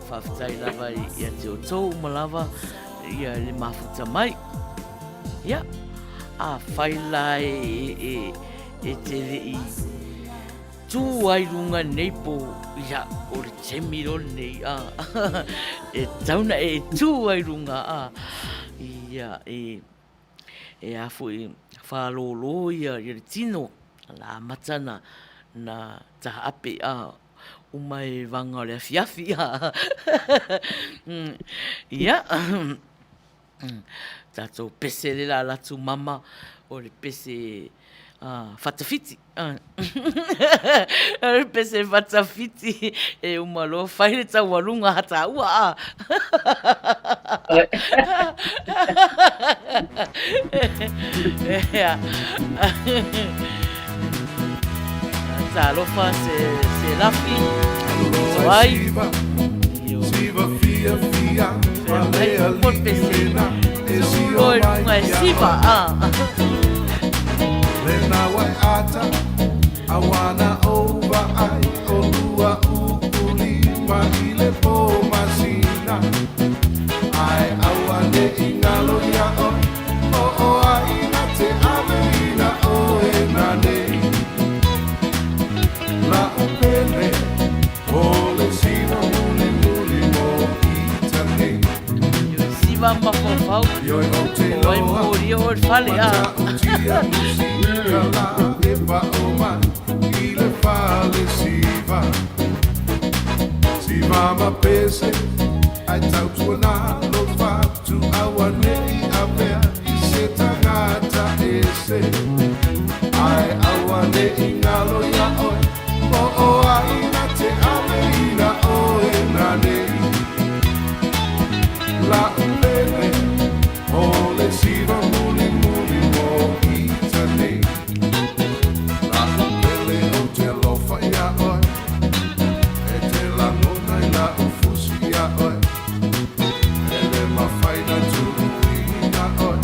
[SPEAKER 1] whaftai lava ia te o tau malava ia le mafuta mai ia a whaila e te rei tū ai runga nei po ia o le temiro nei e tauna e tū ai runga ia e afu i whalolo ia i le tino la matana na taha ape umai vanga le fiafi ia tato pese le la latu mama o le pese fatafiti le pese fatafiti e umalo whaile tau walunga hata ua talofa se lafi ai
[SPEAKER 6] Siva fia fia, valea limina,
[SPEAKER 1] Oi, mas siva
[SPEAKER 6] Lena wai ata, awana over ai, o lua ukuli, ma ile po masina. Ai awane ingalo ya o ai na te aveina o e nane. La upele, o le sino muli muli mo itane.
[SPEAKER 1] siva mafofau
[SPEAKER 6] Yo e o te
[SPEAKER 1] oi muri o fale
[SPEAKER 6] Utia musika la e pa o mai I le fale siva Siva ma pese ai tau tuana lo fatu awa nei a mea I se tangata ese Ai awa nei ngalo ya oi o ai na te aveina o e na nei La ulele o le siva muli muli mo itane La ulele o te lofa ia oi E te langona I la ufusi ia oi E le mawhaina turuina oi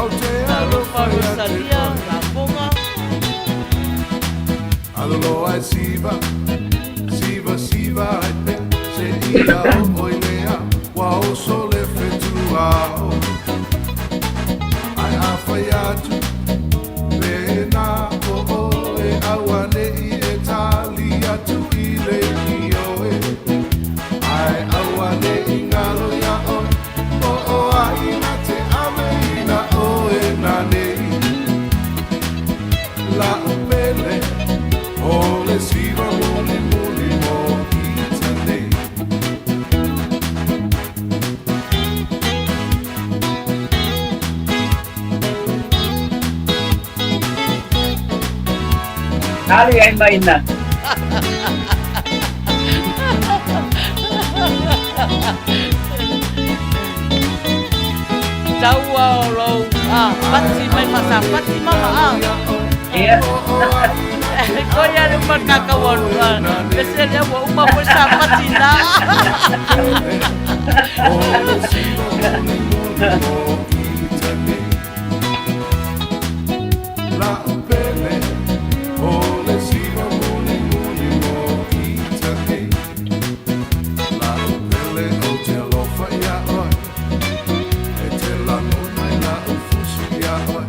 [SPEAKER 6] O te alofa ia te
[SPEAKER 1] salia
[SPEAKER 6] oi
[SPEAKER 1] la fonga
[SPEAKER 6] Alolo ai siva, siva siva ai te Se ia o oi lea, wa o sole fetua o Ai awhai atu, pena o e awane I e tali atu I le I oe Ai awane I ngalo ia o ai na te ameina o e nanei La upele o le siva muli muli mo itane
[SPEAKER 2] Hari ai mai na.
[SPEAKER 1] taua o lou pati mai masa pati mama
[SPEAKER 2] Ia.
[SPEAKER 1] ko ia le makaka walu pese le wa uma po sa pati na
[SPEAKER 6] o le siva muli muli mo itane La upele o le siva muli muli mo itane La upele o te alofa ia oi E te langona I la ufusi ia oi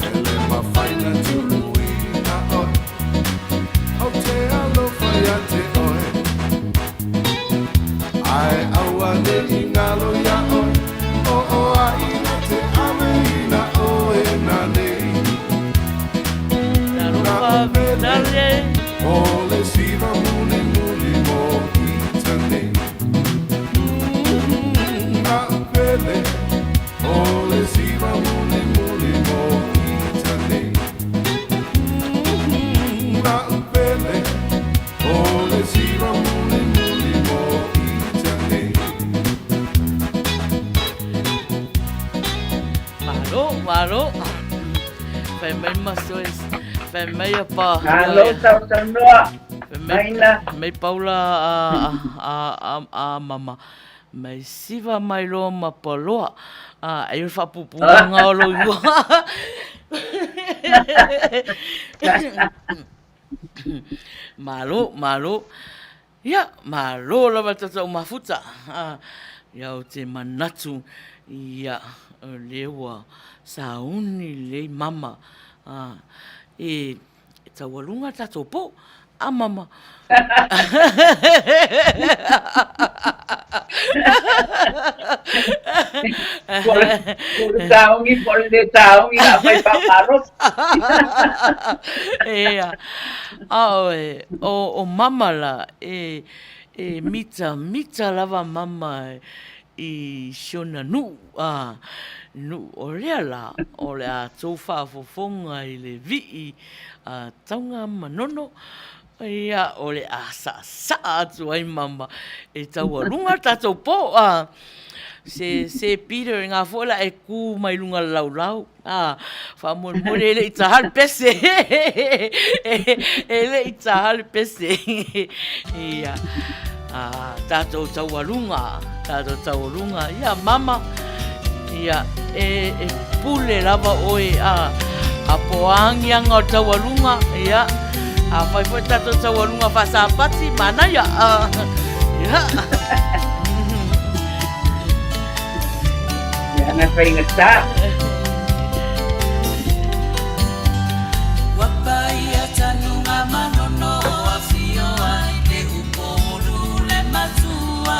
[SPEAKER 6] E le mawhaina turuina oi O te alofa ia te oi Ai awane I ngalo ia oi O
[SPEAKER 1] Maro. Fai mai masoes. Fai mai apa.
[SPEAKER 2] Halo, tau Maina.
[SPEAKER 1] Mai Paula a mama. Mai siva mai lo mapaloa. Ai fa pupu ngalo iwa. Malo. Ya, malo la batata o mafuta. Ya o te manatu. Ya, lewa sauni le mama. E tawalunga tato po. Mama.
[SPEAKER 2] Por taongi la fai paparos.
[SPEAKER 1] O mama la mita lava mama I shona nu o lea la o lea tofa fofonga I le vii taunga manono ia o le sa atu ai mama e tau lunga tatou po se Peter ngā fola e ku mai lunga lau fa mo le I tahal pese e le I tahal pese ia tatou tau lunga ia mama ia e pule lava oe a poangi anga o tau lunga ia fai tato tawalunga whasapati mana ya.
[SPEAKER 2] Ya na fai ngata.
[SPEAKER 7] Wapai atanunga manono afio ai le upolu le matua.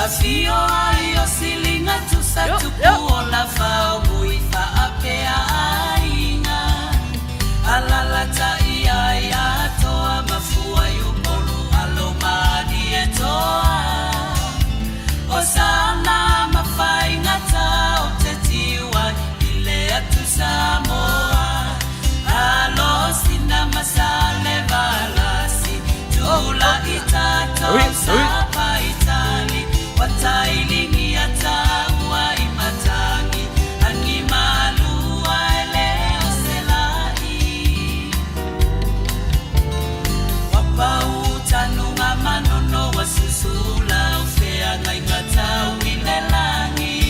[SPEAKER 7] Afio ai o silinga tu satupu o la fao bui fa apea ainga. Alala tai ai atoa mafua yupolu alomadi etoa o sana mafai ngata o te tiwa ile atu Samoa alo sina masale balasi tula itato sapa itali watailingi ataua imatangi angi malua eleo selai Pautanunga manono wasusula ufea ngai ngatau ilelangi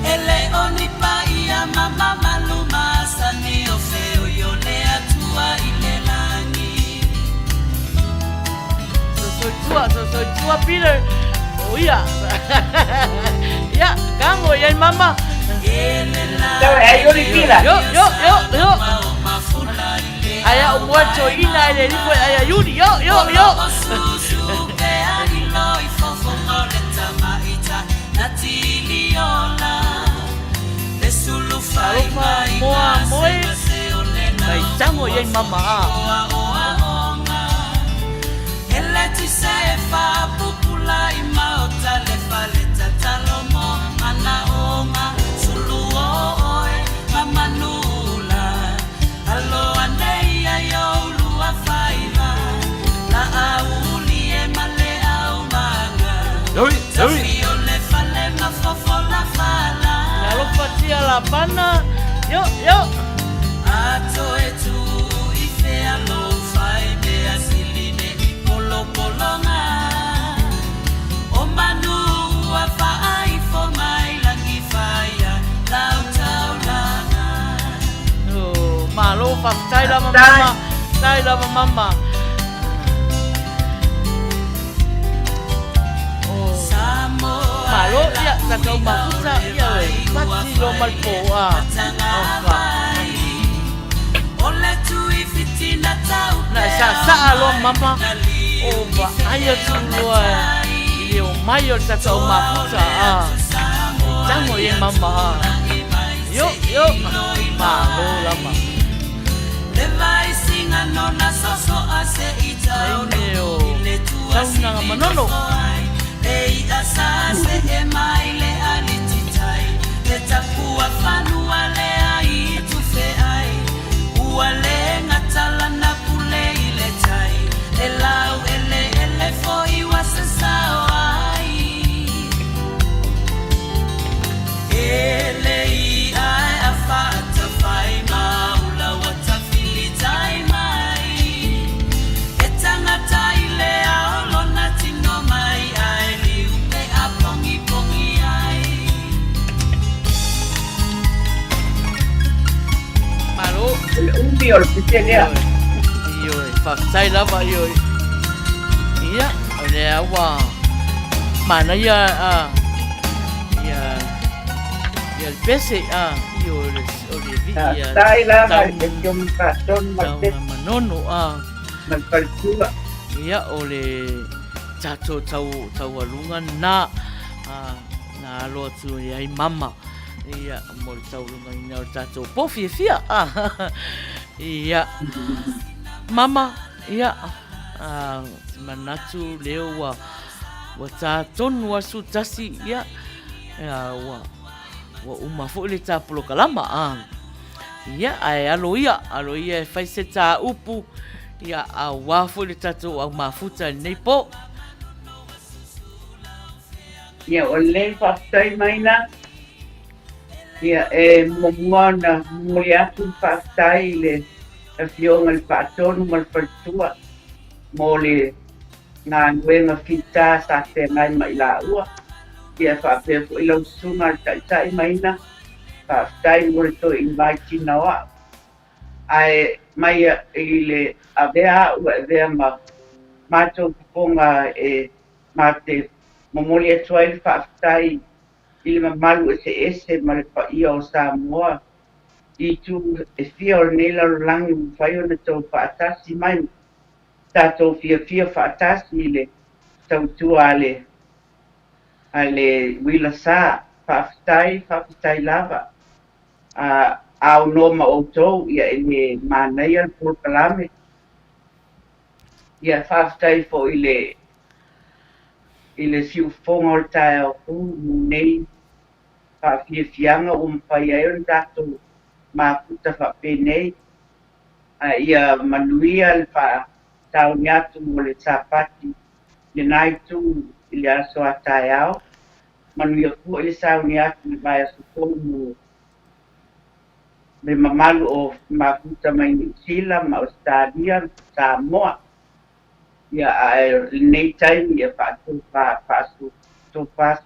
[SPEAKER 7] ele onipa ia mama maluma sani ofeo yole atua ilelangi
[SPEAKER 1] so tua Peter oh ya ya kango ya mama
[SPEAKER 2] Yo
[SPEAKER 1] Aya umuacho ina ile lipo aya yuri yo Mai tango ye mama
[SPEAKER 7] Eleti sefa pupula ima otale faleta talomo manaonga suluo oe mamanula Alo aneia yo lua faiva la auli e male au manga Tafio le fale mafofo la fala
[SPEAKER 1] Nalo patia la pana yo
[SPEAKER 7] Ato etu ife alo fai be asiline polo polonga O manu afa ai fo mai langi faia tau langa
[SPEAKER 1] Malo pa tai lava mama Malo ya takau mafuta ya we pati lo malpoa
[SPEAKER 7] Ole tu ifitina tau
[SPEAKER 1] na sa lo mama o va ayo tu lo o mayo takau mafuta tango ye mama yo malo lama
[SPEAKER 7] Levai singa nona soso ase itau Ile tua
[SPEAKER 1] Taunanga manono
[SPEAKER 7] Ei asase e maile alititai Le takua fanua le ai tufe ai Uale ngatala na pule ile tai E lau ele fo iwa sasao ai Ele i ai
[SPEAKER 2] fio le piselea.
[SPEAKER 1] Ioi, whaktai lava ioi. Ia, o le awa. Mana ia, ia le pese, o le vi, ia.
[SPEAKER 2] Tai lava, e kiom whātonu mate,
[SPEAKER 1] Manono,
[SPEAKER 2] malparitua.
[SPEAKER 1] ia o le tato tau alunga na aloa tu ai mama. Ia, mo le tau alunga ina o tato pofi e fia. Ia, mama, ia, manatu leo wa tātonu wa su tasi, ia, wa uma fo le tāpolo kalama, ia, ai alo ia e fai se tā upu, ia, a wafo le tato au mafuta nei po.
[SPEAKER 2] Ia, o le whaftai maina, ia, e momona, muli atu whaftai le fionga le whaatonu malparitua, mo le ngā nguenga whita sa te mai mai la ua. Ia whapea ko ilau sunga le taitai maina, whaftai mo le to i mai tina wa. Ai mai i le avea ua avea mātou kuponga e mate momoli atu ai le whaftai i le mamalu ese ma le paia o Samoa. I tu e fia o le nei laulangi mwhai o na tau whaatasi mai. Tātou fia whaatasi i le tautua ale wila sā, whawhitai lava. Au no ma outou, ia e le mānei al pulkalame. Ia whawhitai fo i le siufonga o le tae au ku, nei whawhianga o mwhai ai o le tātou māputa whapenei. Ia manuia le tauni atu mo le tāpati, le naitu i le aso a tae au. Manuia kua i le sauni atu le mai aso komu me mamalu o mafuta mai New Zealand, ma Australia, Samoa. Ia le nei taimi ia whaaso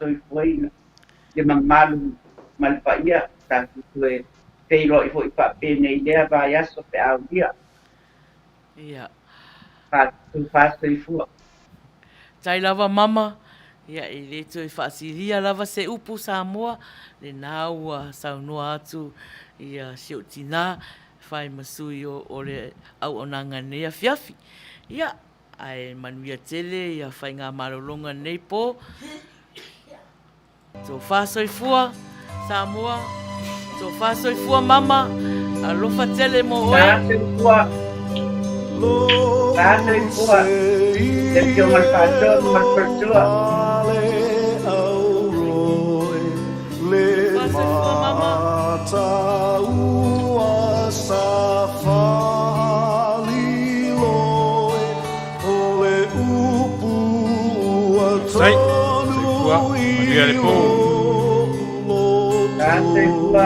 [SPEAKER 2] i fuaina. Le mamalu malpaia, tātu tue teiro i fo i whapene i lea vai aso pe au ia.
[SPEAKER 1] Ia.
[SPEAKER 2] Whaaso i fua.
[SPEAKER 1] Tai lava mama, ia i leto i whaasiria lava se upu Samoa, le nāua saunua atu ia sio tina, whai masui o le au onanga nea fiafi. Ia, ai manuia tele, ia whai ngā marolonga nei po. Tō whaasoifua Samoa, tō whaasoifua mama, alofa tele mo oe.
[SPEAKER 2] Whaasoifua, te pio malwhātua, malwhātua.
[SPEAKER 1] Whaasoifua mama.
[SPEAKER 3] Sai, se fua, manuia le po.
[SPEAKER 2] Whaasoifua.